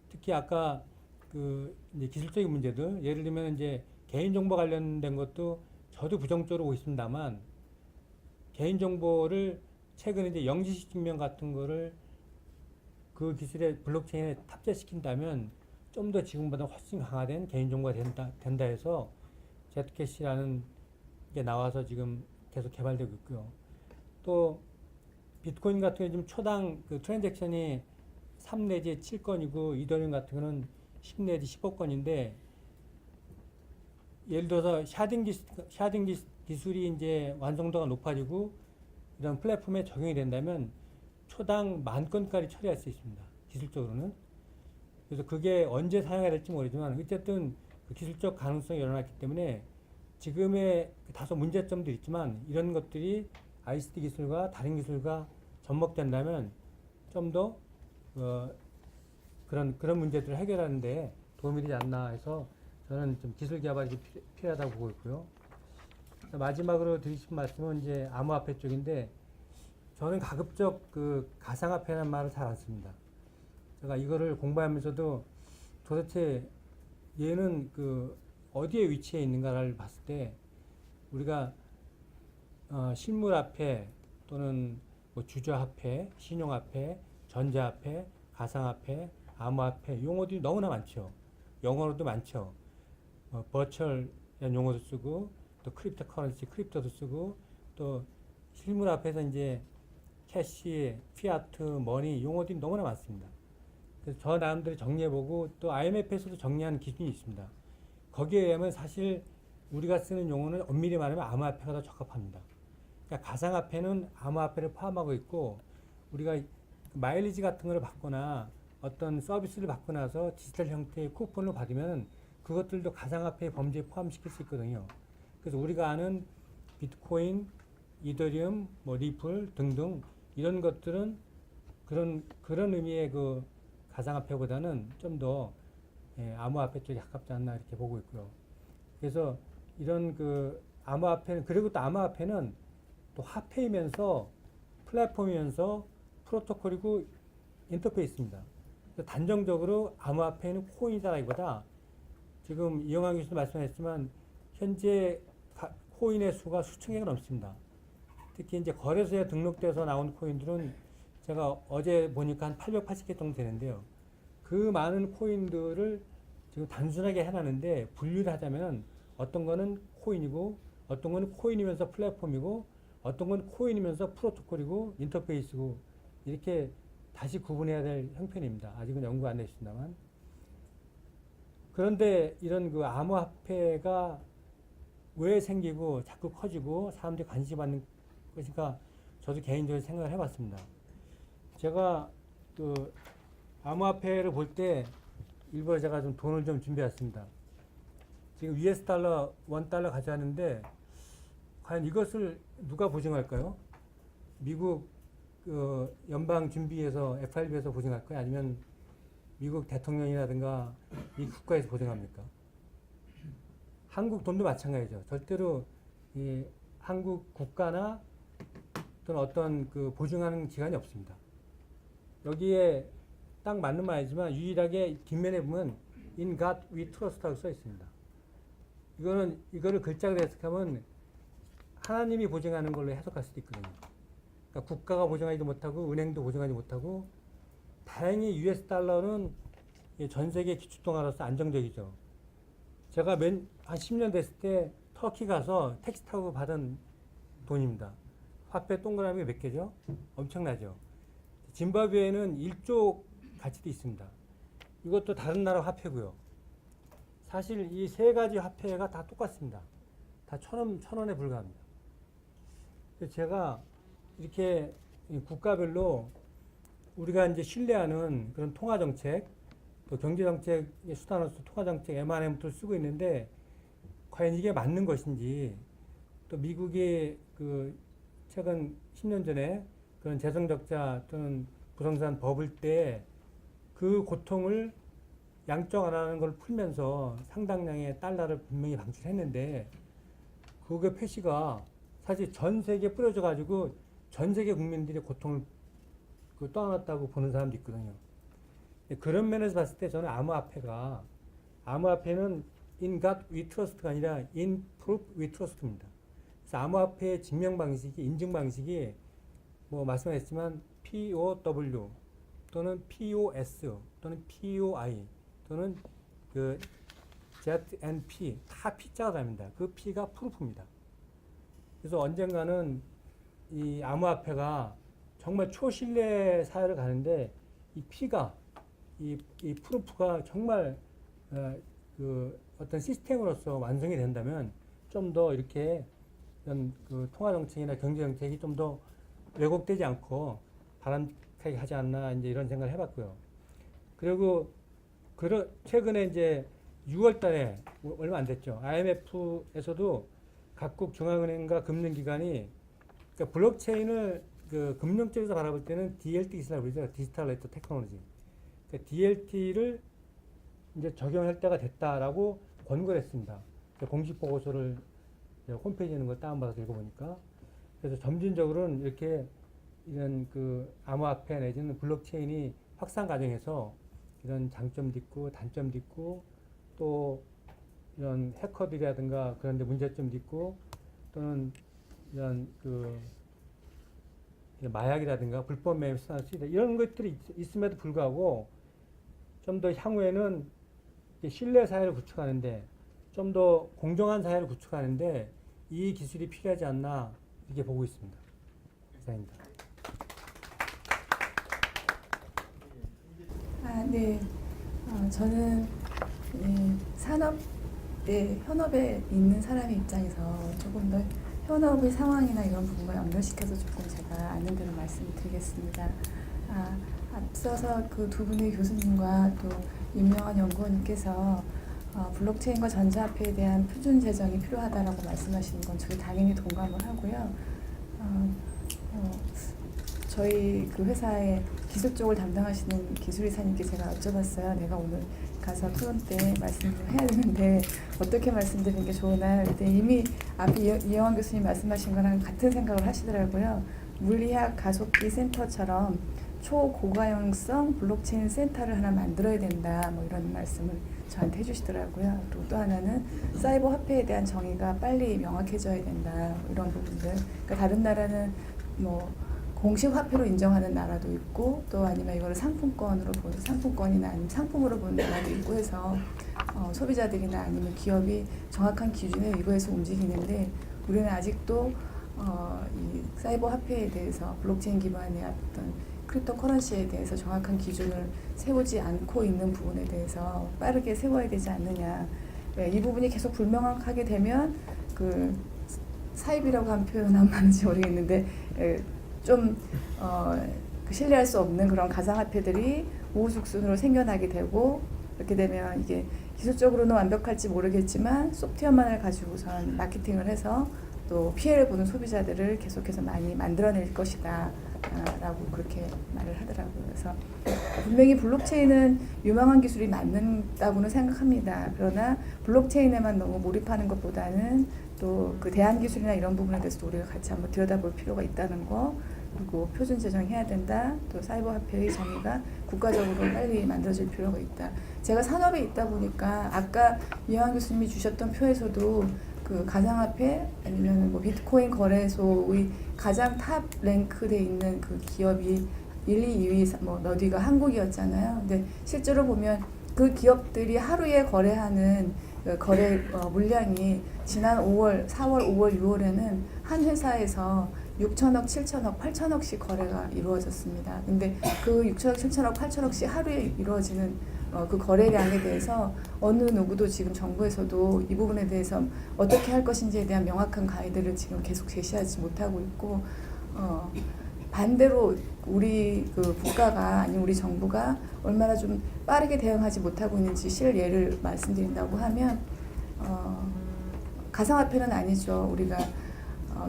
특히 아까 그 이제 기술적인 문제들, 예를 들면 이제 개인정보 관련된 것도 저도 부정적으로 보고 있습니다만 개인정보를 최근에 이제 영지식 증명 같은 거를 그 기술의 블록체인에 탑재시킨다면 좀 더 지금보다 훨씬 강화된 개인정보가 된다 해서 제트캐시라는 게 나와서 지금 계속 개발되고 있고요. 또 비트코인 같은 경우 지금 초당 그 트랜잭션이 3 내지 7건이고 이더리움 같은 거는 10 내지 15건인데 예를 들어서 샤딩 기술이 이제 완성도가 높아지고 이런 플랫폼에 적용이 된다면 초당 10,000건까지 처리할 수 있습니다. 기술적으로는. 그래서 그게 언제 사용해야 될지 모르지만 어쨌든 그 기술적 가능성이 일어났기 때문에 지금의 다소 문제점도 있지만 이런 것들이 ICT 기술과 다른 기술과 접목된다면 좀 더 그런 문제들을 해결하는 데 도움이 되지 않나 해서 저는 좀 기술 개발이 필요하다고 보고 있고요. 마지막으로 드리고 싶은 말씀은 이제 암호화폐 쪽인데 저는 가급적 그 가상화폐라는 말을 잘 안 씁니다. 제가 이거를 공부하면서도 도대체 얘는 그 어디에 위치해 있는가를 봤을 때 우리가 실물화폐 또는 뭐 주저화폐, 신용화폐, 전자화폐, 가상화폐, 암호화폐 용어들이 너무나 많죠. 영어로도 많죠. 버추얼 용어도 쓰고 또 크립토 커런시, 크립토도 쓰고 또 실물화폐에서 이제 캐시, 피아트, 머니 용어들이 너무나 많습니다. 그래서 저 나름대로 정리해보고 또 IMF에서도 정리한 기준이 있습니다. 거기에 의하면 사실 우리가 쓰는 용어는 엄밀히 말하면 암호화폐가 더 적합합니다. 그러니까 가상화폐는 암호화폐를 포함하고 있고 우리가 마일리지 같은 걸 받거나 어떤 서비스를 받고 나서 디지털 형태의 쿠폰을 받으면 그것들도 가상화폐 범죄에 포함시킬 수 있거든요. 그래서 우리가 아는 비트코인, 이더리움, 뭐 리플 등등 이런 것들은 그런 의미의 그 가상화폐보다는 좀 더 암호화폐 쪽에 가깝지 않나 이렇게 보고 있고요. 그래서 이런 그 암호화폐는 그리고 또 암호화폐는 또 화폐이면서 플랫폼이면서 프로토콜이고 인터페이스입니다. 단정적으로 암호화폐는 코인이다라기보다 지금 이영환 교수도 말씀하셨지만 현재 코인의 수가 수천 개가 넘습니다. 특히 이제 거래소에 등록돼서 나온 코인들은 제가 어제 보니까 한 880개 정도 되는데요. 그 많은 코인들을 지금 단순하게 해놨는데 분류를 하자면 어떤 거는 코인이고 어떤 거는 코인이면서 플랫폼이고 어떤 건 코인이면서 프로토콜이고 인터페이스고 이렇게 다시 구분해야 될 형편입니다. 아직은 연구 안 됐습니다만. 그런데 이런 그 암호화폐가 왜 생기고 자꾸 커지고 사람들이 관심 받는 것인가 저도 개인적으로 생각을 해봤습니다. 제가 그 암호화폐를 볼 때 일부러 제가 좀 돈을 좀 준비했습니다. 지금 US 달러, $1 가져왔는데 과연 이것을 누가 보증할까요? 미국 그 연방준비에서 FRB에서 보증할까요? 아니면 미국 대통령이라든가 이 국가에서 보증합니까? 한국 돈도 마찬가지죠. 절대로 이 한국 국가나 또는 어떤 그 보증하는 기관이 없습니다. 여기에 딱 맞는 말이지만 유일하게 뒷면에 보면 In God We Trust라고 써 있습니다. 이거를 글자로 해석하면 하나님이 보증하는 걸로 해석할 수도 있거든요. 그러니까 국가가 보증하지도 못하고 은행도 보증하지 못하고 다행히 US 달러는 전 세계 기축통화로서 안정적이죠. 제가 한 10년 됐을 때 터키 가서 택시 타고 받은 돈입니다. 화폐 동그라미 몇 개죠? 엄청나죠. 짐바브웨에는 1조 가치도 있습니다. 이것도 다른 나라 화폐고요. 사실 이 세 가지 화폐가 다 똑같습니다. 다 천 원에 불과합니다. 제가 이렇게 국가별로 우리가 이제 신뢰하는 그런 통화정책, 또 경제정책의 수단으로서 통화정책 M&M도 쓰고 있는데 과연 이게 맞는 것인지 또 미국의 그 최근 10년 전에 그런 재정적자 또는 부동산 버블 때 그 고통을 양적 완화하는 걸 풀면서 상당량의 달러를 분명히 방출했는데 그게 표시가 사실 전 세계에 뿌려져 가지고 전 세계 국민들의 고통을 떠안았다고 보는 사람도 있거든요. 그런 면에서 봤을 때 저는 암호화폐는 In God We Trust가 아니라 In Proof We Trust입니다. 그래서 암호화폐의 증명 방식이 인증 방식이 뭐 말씀하셨지만 POW 또는 POS 또는 POI 또는 그 ZNP 다 P자가 답니다. 그 P가 프루프입니다. 그래서 언젠가는 이 암호화폐가 정말 초신뢰 사회를 가는데 이 P가 이 프루프가 정말 그 어떤 시스템으로서 완성이 된다면 좀 더 이렇게 이런 그 통화 정책이나 경제 정책이 좀 더 왜곡되지 않고 바람직하게 하지 않나 이제 이런 생각을 해봤고요. 그리고 최근에 이제 6월달에 얼마 안 됐죠. IMF에서도 각국 중앙은행과 금융기관이 그러니까 블록체인을 그 금융 쪽에서 바라볼 때는 DLT 기술이라고 그러죠. 디지털 레터 테크놀로지. 그러니까 DLT를 이제 적용할 때가 됐다라고 권고를 했습니다. 공식 보고서를 홈페이지에 있는 걸 다운받아서 읽어보니까 그래서 점진적으로는 이렇게 이런 그 암호화폐 내지는 블록체인이 확산 과정에서 이런 장점도 있고 단점도 있고 또 이런 해커들이라든가 그런 데 문제점도 있고 또는 이런 그 마약이라든가 불법 매매 수단을 쓰이다 이런 것들이 있음에도 불구하고 좀 더 향후에는 신뢰 사회를 구축하는데 좀 더 공정한 사회를 구축하는데 이 기술이 필요하지 않나 이렇게 보고 있습니다. 이상입니다. 네. 저는 산업 네, 현업에 있는 사람의 입장에서 조금 더 현업의 상황이나 이런 부분을 연결시켜서 조금 제가 아는 대로 말씀을 드리겠습니다. 앞서서 그 두 분의 교수님과 또 임명환 연구원님께서 블록체인과 전자화폐에 대한 표준 제정이 필요하다라고 말씀하시는 건 저희 당연히 동감을 하고요. 저희 그 회사의 기술 쪽을 담당하시는 기술이사님께 제가 여쭤봤어요. 내가 오늘 가서 토론 때 말씀 좀 해야 되는데 어떻게 말씀드리는 게 좋으나요? 그때 이미 앞에 이영환 교수님 말씀하신 거랑 같은 생각을 하시더라고요. 물리학 가속기 센터처럼 초고가용성 블록체인 센터를 하나 만들어야 된다. 뭐 이런 말씀을 저한테 해주시더라고요. 그리고 또 하나는 사이버 화폐에 대한 정의가 빨리 명확해져야 된다. 뭐 이런 부분들. 그러니까 다른 나라는 뭐 공식 화폐로 인정하는 나라도 있고 또 아니면 이거를 상품권으로 보는 상품권이나 아니면 상품으로 보는 나라도 있고 해서 소비자들이나 아니면 기업이 정확한 기준에 의거해서 움직이는데 우리는 아직도 이 사이버 화폐에 대해서 블록체인 기반의 어떤 크립토 커런시에 대해서 정확한 기준을 세우지 않고 있는 부분에 대해서 빠르게 세워야 되지 않느냐. 이 부분이 계속 불명확하게 되면 그 사입이라고 한 표현 맞는지 모르겠는데 좀 신뢰할 수 없는 그런 가상화폐들이 우후죽순으로 생겨나게 되고 그렇게 되면 이게 기술적으로는 완벽할지 모르겠지만 소프트웨어만을 가지고선 마케팅을 해서 또 피해를 보는 소비자들을 계속해서 많이 만들어낼 것이다 라고 그렇게 말을 하더라고요. 그래서 분명히 블록체인은 유망한 기술이 맞는다고는 생각합니다. 그러나 블록체인에만 너무 몰입하는 것보다는 또 그 대안 기술이나 이런 부분에 대해서도 우리가 같이 한번 들여다볼 필요가 있다는 거, 그리고 표준 제정해야 된다. 또 사이버 화폐의 정의가 국가적으로 빨리 만들어질 필요가 있다. 제가 산업에 있다 보니까 아까 이영환 교수님이 주셨던 표에서도 그 가상화폐 아니면 뭐 비트코인 거래소의 가장 탑 랭크돼 있는 그 기업이 1, 2, 2위 뭐 몇 위가 한국이었잖아요. 근데 실제로 보면 그 기업들이 하루에 거래하는 그 거래 물량이 지난 5월, 4월, 5월, 6월에는 한 회사에서 6천억, 7천억, 8천억씩 거래가 이루어졌습니다. 근데 그 6천억, 7천억, 8천억씩 하루에 이루어지는 그 거래량에 대해서 어느 누구도 지금 정부에서도 이 부분에 대해서 어떻게 할 것인지에 대한 명확한 가이드를 지금 계속 제시하지 못하고 있고 반대로 우리 그 국가가 아니면 우리 정부가 얼마나 좀 빠르게 대응하지 못하고 있는지 실예를 말씀드린다고 하면 가상화폐는 아니죠. 우리가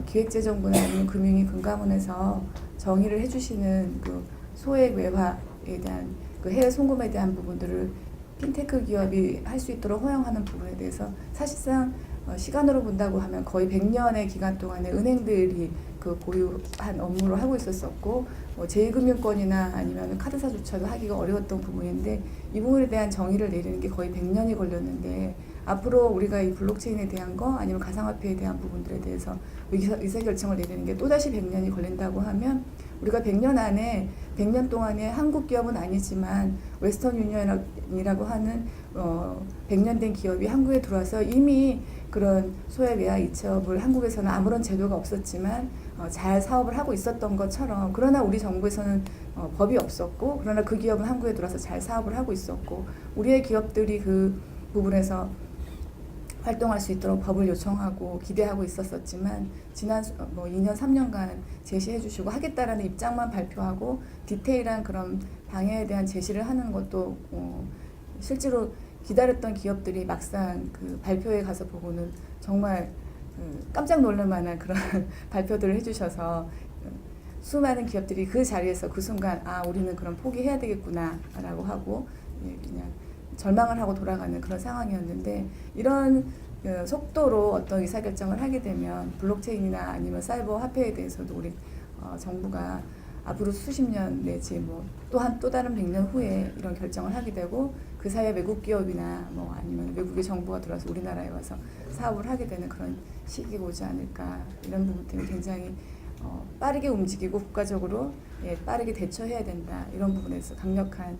기획재정부나 아니면 금융위 금감원에서 정의를 해주시는 그 소액 외화에 대한 그 해외 송금에 대한 부분들을 핀테크 기업이 할 수 있도록 허용하는 부분에 대해서 사실상 시간으로 본다고 하면 거의 100년의 기간 동안에 은행들이 그 보유한 업무를 하고 있었었고 뭐 제2금융권이나 아니면 카드사조차도 하기가 어려웠던 부분인데 이 부분에 대한 정의를 내리는 게 거의 100년이 걸렸는데 앞으로 우리가 이 블록체인에 대한 거 아니면 가상화폐에 대한 부분들에 대해서 의사결정을 내리는 게 또다시 100년이 걸린다고 하면 우리가 100년 안에 100년 동안에 한국 기업은 아니지만 웨스턴 유니언이라고 하는 100년 된 기업이 한국에 들어와서 이미 그런 소액 외화 이체업을 한국에서는 아무런 제도가 없었지만 잘 사업을 하고 있었던 것처럼 그러나 우리 정부에서는 법이 없었고 그러나 그 기업은 한국에 들어와서 잘 사업을 하고 있었고 우리의 기업들이 그 부분에서 활동할 수 있도록 법을 요청하고 기대하고 있었었지만 지난 뭐 2년 3년간 제시해 주시고 하겠다라는 입장만 발표하고 디테일한 그런 방향에 대한 제시를 하는 것도 실제로 기다렸던 기업들이 막상 그 발표회 가서 보고는 정말 깜짝 놀랄 만한 그런 발표들을 해주셔서 수많은 기업들이 그 자리에서 그 순간 우리는 그럼 포기해야 되겠구나라고 하고 그냥 절망을 하고 돌아가는 그런 상황이었는데 이런 속도로 어떤 의사결정을 하게 되면 블록체인이나 아니면 사이버 화폐에 대해서도 우리 정부가 앞으로 수십 년 내지 뭐 또 다른 100년 후에 이런 결정을 하게 되고 그 사이에 외국 기업이나 뭐 아니면 외국의 정부가 들어와서 우리나라에 와서 사업을 하게 되는 그런 시기가 오지 않을까 이런 부분 때문에 굉장히 빠르게 움직이고 국가적으로 빠르게 대처해야 된다 이런 부분에서 강력한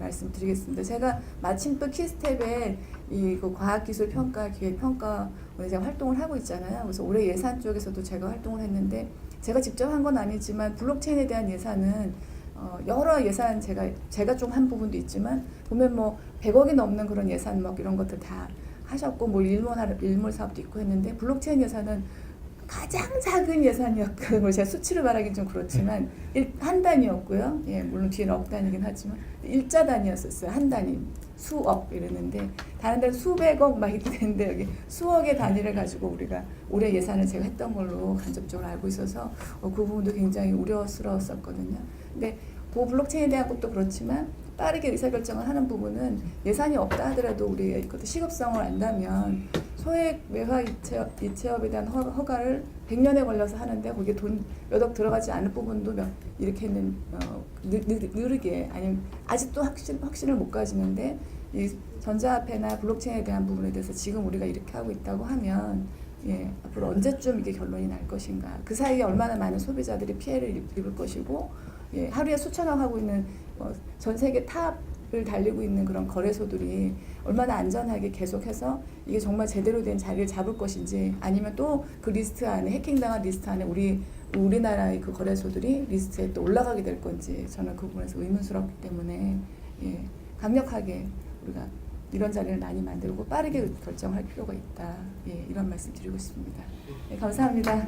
말씀드리겠습니다. 제가 마침 또 키스텝에 그 과학기술평가 기획평가원에 제가 활동을 하고 있잖아요. 그래서 올해 예산 쪽에서도 제가 활동을 했는데 제가 직접 한 건 아니지만 블록체인에 대한 예산은 여러 예산 제가 좀 한 부분도 있지만 보면 뭐 100억이 넘는 그런 예산 뭐 이런 것들 다 하셨고 뭐 일몰 사업도 있고 했는데 블록체인 예산은 가장 작은 예산이었고 뭐 제가 수치를 말하기는 좀 그렇지만 한 단위였고요. 예, 물론 뒤에는 억 단위긴 하지만 일자 단위였었어요. 한 단위 수억 이랬는데 다른 데는 수백억 막 이렇게 되는데 여기 수억의 단위를 가지고 우리가 올해 예산을 제가 했던 걸로 간접적으로 알고 있어서 그 부분도 굉장히 우려스러웠었거든요. 근데 그 블록체인에 대한 것도 그렇지만 빠르게 의사결정을 하는 부분은 예산이 없다 하더라도 우리가 이것도 시급성을 안다면 소액 매화 이체업에 대한 허가를 100년에 걸려서 하는데 거기에 돈 몇 억 들어가지 않을 부분도 이렇게는 느리게 아니면 아직도 확신을 못 가지는데 이 전자화폐나 블록체인에 대한 부분에 대해서 지금 우리가 이렇게 하고 있다고 하면 예, 앞으로 언제쯤 이게 결론이 날 것인가 그 사이에 얼마나 많은 소비자들이 피해를 입을 것이고 예, 하루에 수천억 하고 있는 전 세계 탑을 달리고 있는 그런 거래소들이 얼마나 안전하게 계속해서 이게 정말 제대로 된 자리를 잡을 것인지 아니면 또 그 리스트 안에 해킹당한 리스트 안에 우리나라의 그 거래소들이 리스트에 또 올라가게 될 건지 저는 그 부분에서 의문스럽기 때문에 예, 강력하게 우리가 이런 자리를 많이 만들고 빠르게 결정할 필요가 있다. 예, 이런 말씀 드리고 싶습니다. 예, 감사합니다.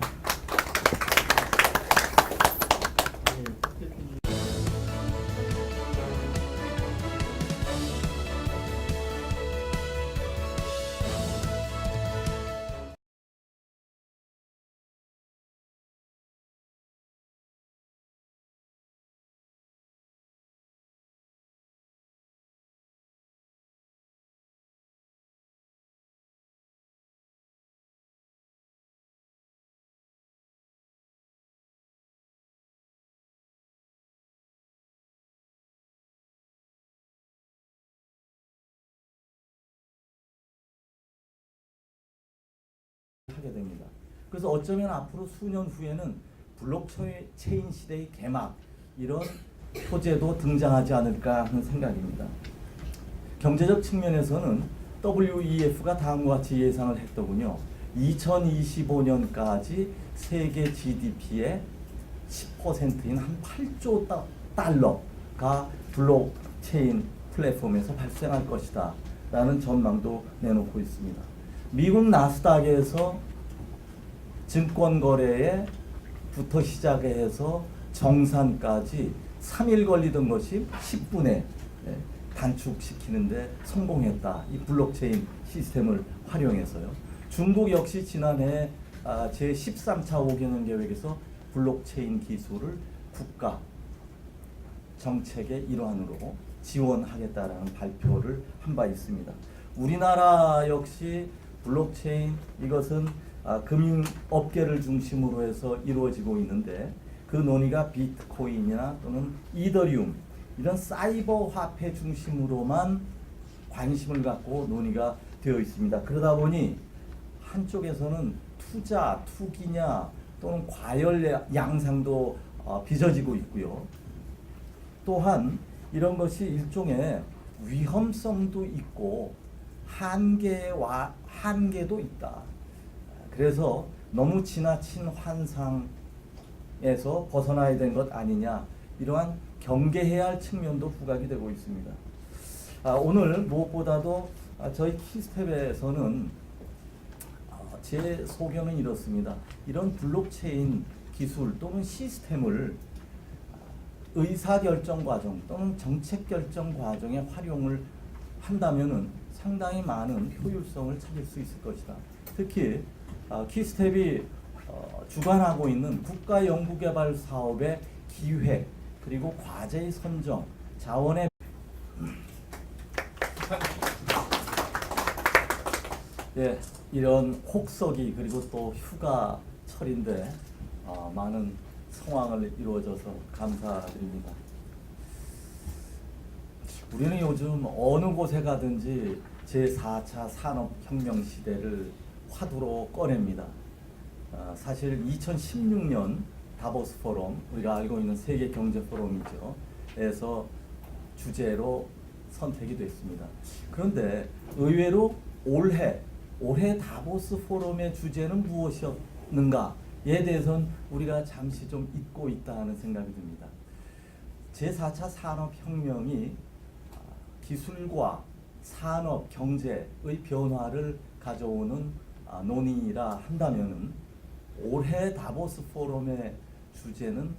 하게 됩니다. 그래서 어쩌면 앞으로 수년 후에는 블록체인 시대의 개막 이런 소재도 등장하지 않을까 하는 생각입니다. 경제적 측면에서는 WEF가 다음과 같이 예상을 했더군요. 2025년까지 세계 GDP의 10%인 한 8조 달러가 블록체인 플랫폼에서 발생할 것이다 라는 전망도 내놓고 있습니다. 미국 나스닥에서 증권 거래에부터 시작해서 정산까지 3일 걸리던 것이 10분에 단축시키는데 성공했다. 이 블록체인 시스템을 활용해서요. 중국 역시 지난해 제13차 5개년 계획에서 블록체인 기술을 국가 정책의 일환으로 지원하겠다라는 발표를 한 바 있습니다. 우리나라 역시 블록체인 이것은 금융업계를 중심으로 해서 이루어지고 있는데 그 논의가 비트코인이나 또는 이더리움 이런 사이버 화폐 중심으로만 관심을 갖고 논의가 되어 있습니다. 그러다 보니 한쪽에서는 투기냐 또는 과열 양상도 빚어지고 있고요. 또한 이런 것이 일종의 위험성도 있고 한계도 있다. 그래서 너무 지나친 환상에서 벗어나야 된 것 아니냐 이러한 경계해야 할 측면도 부각이 되고 있습니다. 오늘 무엇보다도 저희 키스텝에서는 제 소견은 이렇습니다. 이런 블록체인 기술 또는 시스템을 의사결정 과정 또는 정책결정 과정에 활용을 한다면은 상당히 많은 효율성을 찾을 수 있을 것이다. 특히 키스텝이 주관하고 있는 국가연구개발 사업의 기획 그리고 과제의 선정, 자원의 예, 이런 혹서기 그리고 또 휴가철인데 많은 성황을 이루어져서 감사드립니다. 우리는 요즘 어느 곳에 가든지 제4차 산업혁명 시대를 화두로 꺼냅니다. 사실 2016년 다보스 포럼, 우리가 알고 있는 세계 경제 포럼이죠. 에서 주제로 선택이 됐습니다. 그런데 의외로 올해 다보스 포럼의 주제는 무엇이었는가에 대해서는 우리가 잠시 좀 잊고 있다는 생각이 듭니다. 제4차 산업혁명이 기술과 산업 경제의 변화를 가져오는 논의라 한다면은 올해 다보스 포럼의 주제는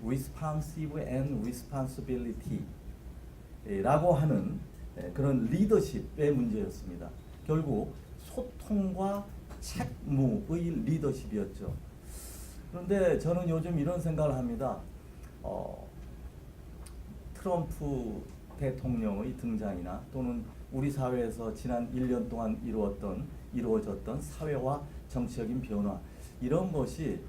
Responsive and Responsibility라고 하는 그런 리더십의 문제였습니다. 결국 소통과 책무의 리더십이었죠. 그런데 저는 요즘 이런 생각을 합니다. 트럼프 대통령의 등장이나 또는 우리 사회에서 지난 1년 동안 이루어졌던 사회와 정치적인 변화, 이런 것이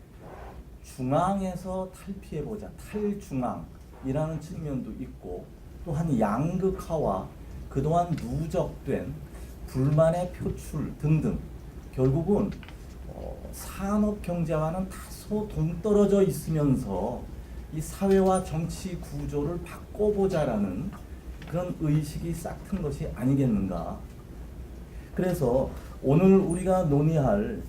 중앙에서 탈피해보자, 탈중앙이라는 측면도 있고, 또한 양극화와 그동안 누적된 불만의 표출 등등, 결국은 산업 경제와는 다소 동떨어져 있으면서 이 사회와 정치 구조를 바꿔보자라는 그런 의식이 싹튼 것이 아니겠는가. 그래서 오늘 우리가 논의할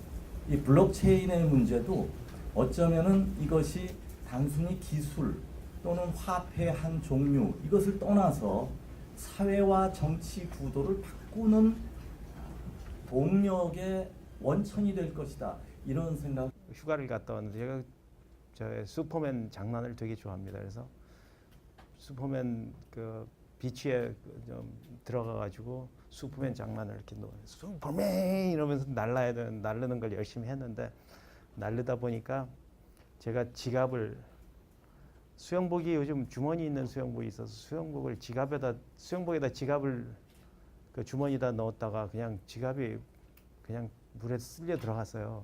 이 블록체인의 문제도 어쩌면은 이것이 단순히 기술 또는 화폐의 한 종류, 이것을 떠나서 사회와 정치 구도를 바꾸는 동력의 원천이 될 것이다, 이런 생각. 휴가를 갔다 왔는데 제가 저 슈퍼맨 장난을 되게 좋아합니다. 그래서 슈퍼맨 그 비치에 좀 들어가가지고 슈퍼맨 장난을 이렇게 슈퍼맨 이러면서 날르는 걸 열심히 했는데, 날르다 보니까 제가 지갑을, 수영복이 요즘 주머니 있는 수영복이 있어서 수영복을 수영복에다 지갑을 그 주머니에다 넣었다가 그냥 지갑이 그냥 물에 쓸려 들어갔어요.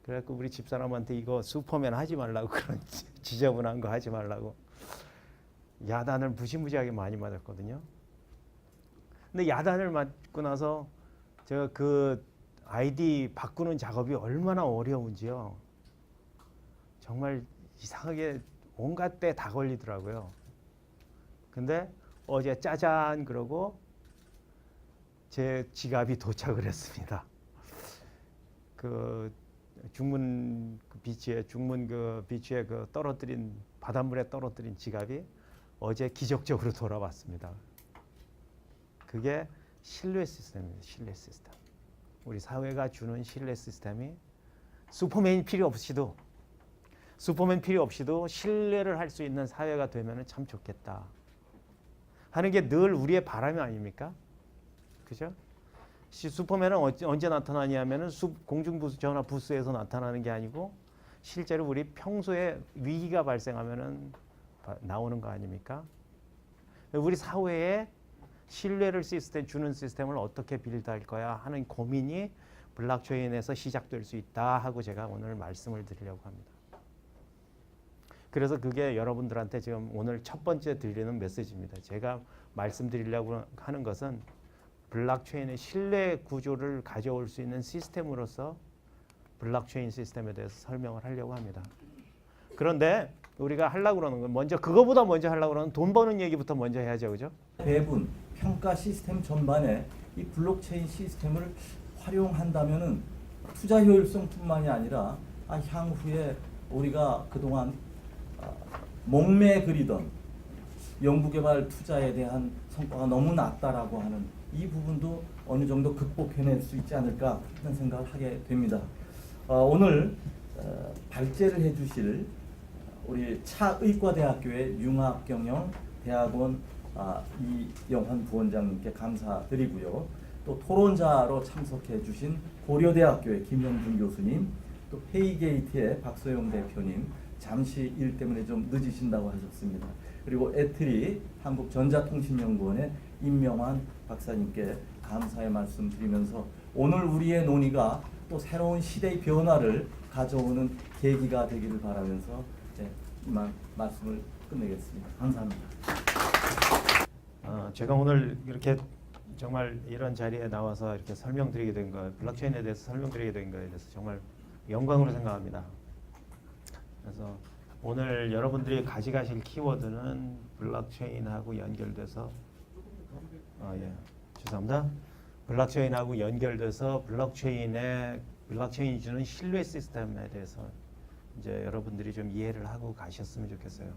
그래갖고 우리 집사람한테 이거 슈퍼맨 하지 말라고, 그런 지저분한 거 하지 말라고 야단을 무시무시하게 많이 맞았거든요. 근데 야단을 맞고 나서 제가 그 아이디 바꾸는 작업이 얼마나 어려운지요. 정말 이상하게 온갖 때 다 걸리더라고요. 근데 어제 짜잔 그러고 제 지갑이 도착을 했습니다. 그 중문 그 비치에 그 떨어뜨린 바닷물에 떨어뜨린 지갑이 어제 기적적으로 돌아왔습니다. 그게 신뢰 시스템입니다. 신뢰 시스템. 우리 사회가 주는 신뢰 시스템이 슈퍼맨 필요 없이도 신뢰를 할 수 있는 사회가 되면 참 좋겠다 하는 게 늘 우리의 바람이 아닙니까? 그죠? 슈퍼맨은 언제 나타나냐면은 공중부수 전화 부스에서 나타나는 게 아니고 실제로 우리 평소에 위기가 발생하면은 나오는 거 아닙니까? 우리 사회에 신뢰를 주는 시스템을 어떻게 빌드할 거야 하는 고민이 블록체인에서 시작될 수 있다 하고 제가 오늘 말씀을 드리려고 합니다. 그래서 그게 여러분들한테 지금 오늘 첫 번째 들리는 메시지입니다. 제가 말씀드리려고 하는 것은 블록체인의 신뢰 구조를 가져올 수 있는 시스템으로서 블록체인 시스템에 대해서 설명을 하려고 합니다. 그런데 우리가 하려고 그러는 건 그거보다 먼저 하려고 그러는 돈 버는 얘기부터 먼저 해야죠. 그죠? 배분, 평가 시스템 전반에 이 블록체인 시스템을 활용한다면은 투자 효율성뿐만이 아니라 향후에 우리가 그동안 목매 그리던 연구개발 투자에 대한 성과가 너무 낮다라고 하는 이 부분도 어느 정도 극복해낼 수 있지 않을까 하는 생각을 하게 됩니다. 오늘 발제를 해주실 우리 차의과대학교의 융합경영대학원 이영환 부원장님께 감사드리고요. 또 토론자로 참석해 주신 고려대학교의 김영준 교수님, 또 헤이게이트의 박소영 대표님, 잠시 일 때문에 좀 늦으신다고 하셨습니다. 그리고 에트리 한국전자통신연구원의 임명환 박사님께 감사의 말씀 드리면서 오늘 우리의 논의가 또 새로운 시대의 변화를 가져오는 계기가 되기를 바라면서 이만 말씀을 끝내겠습니다. 감사합니다. 제가 오늘 이렇게 정말 이런 자리에 나와서 이렇게 설명드리게 된 거, 블록체인에 대해서 설명드리게 된 거에 대해서 정말 영광으로 생각합니다. 그래서 오늘 여러분들이 가져가실 키워드는 블록체인하고 연결돼서 죄송합니다. 블록체인하고 연결돼서 블록체인이 주는 신뢰 시스템에 대해서 이제 여러분들이 좀 이해를 하고 가셨으면 좋겠어요.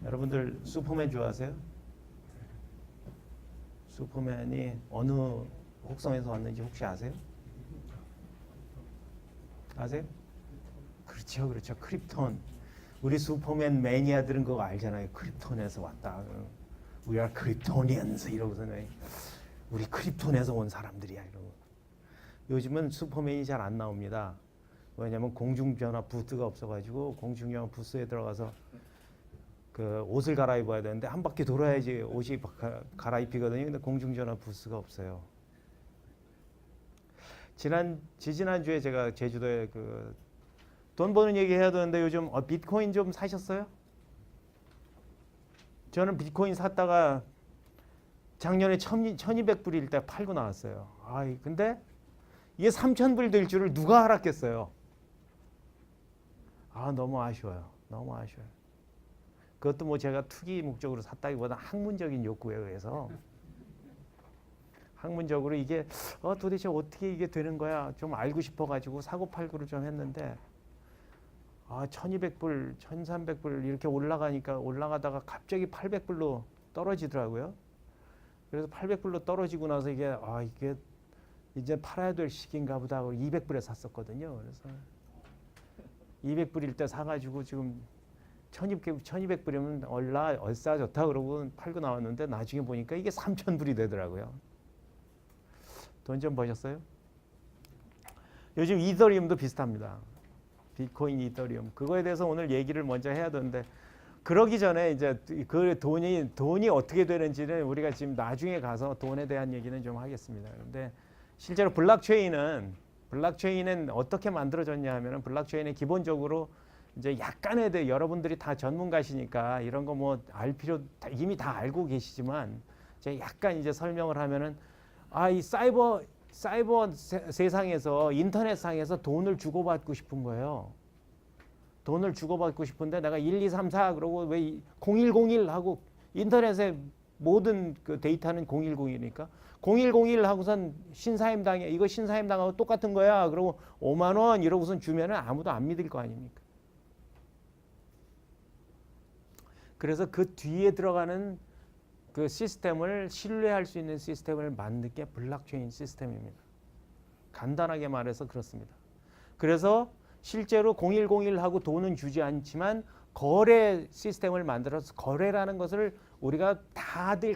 여러분들 슈퍼맨 좋아하세요? 슈퍼맨이 어느 혹성에서 왔는지 혹시 아세요? 아세요? 그렇죠, 그렇죠. 크립톤. 우리 슈퍼맨 매니아들은 그거 알잖아요. 크립톤에서 왔다. We are Kryptonians 이러고서는 우리 크립톤에서 온 사람들이야 이러고. 요즘은 슈퍼맨이 잘 안 나옵니다. 왜냐면 공중전화 부스가 없어가지고 공중전화 부스에 들어가서 그 옷을 갈아입어야 되는데 한 바퀴 돌아야지 옷이 갈아입히거든요. 근데 공중전화 부스가 없어요. 지지난주에 제가 제주도에 그 돈 버는 얘기 해야 되는데 요즘 비트코인 좀 사셨어요? 저는 비트코인 샀다가 작년에 1200불일 때 팔고 나왔어요. 근데 이게 3000불 될 줄을 누가 알았겠어요? 너무 아쉬워요. 너무 아쉬워요. 그것도 뭐 제가 투기 목적으로 샀다기보다 학문적인 욕구에 의해서 학문적으로 이게 도대체 어떻게 이게 되는 거야 좀 알고 싶어가지고 사고 팔고를 좀 했는데 1200불, 1300불 이렇게 올라가다가 갑자기 800불로 떨어지더라고요. 그래서 800불로 떨어지고 나서 이게 이제 팔아야 될 시기인가 보다 하고 200불에 샀었거든요. 그래서 200불일 때 사가지고 지금 1200불이면 얼싸 좋다 그러고 팔고 나왔는데 나중에 보니까 이게 3000불이 되더라고요. 돈 좀 버셨어요? 요즘 이더리움도 비슷합니다. 비트코인, 이더리움. 그거에 대해서 오늘 얘기를 먼저 해야 되는데 그러기 전에 이제 그 돈이 어떻게 되는지는 우리가 지금 나중에 가서 돈에 대한 얘기는 좀 하겠습니다. 그런데 실제로 블록체인은 어떻게 만들어졌냐 하면은 블록체인은 기본적으로 이제 약간에 대해 여러분들이 다 전문가시니까 이런 거 뭐 이미 다 알고 계시지만 제가 약간 이제 설명을 하면은 이 사이버 세상에서 인터넷상에서 돈을 주고받고 싶은 거예요. 돈을 주고받고 싶은데 내가 1, 2, 3, 4 그러고 왜 0101 하고 인터넷에 모든 그 데이터는 0101이니까 0101 하고선 신사임당에 이거 신사임당하고 똑같은 거야. 그러고 5만 원 이러고선 주면은 아무도 안 믿을 거 아닙니까? 그래서 그 뒤에 들어가는 그 시스템을 신뢰할 수 있는 시스템을 만든 게 블록체인 시스템입니다. 간단하게 말해서 그렇습니다. 그래서 실제로 0101하고 돈은 주지 않지만 거래 시스템을 만들어서 거래라는 것을 우리가 다들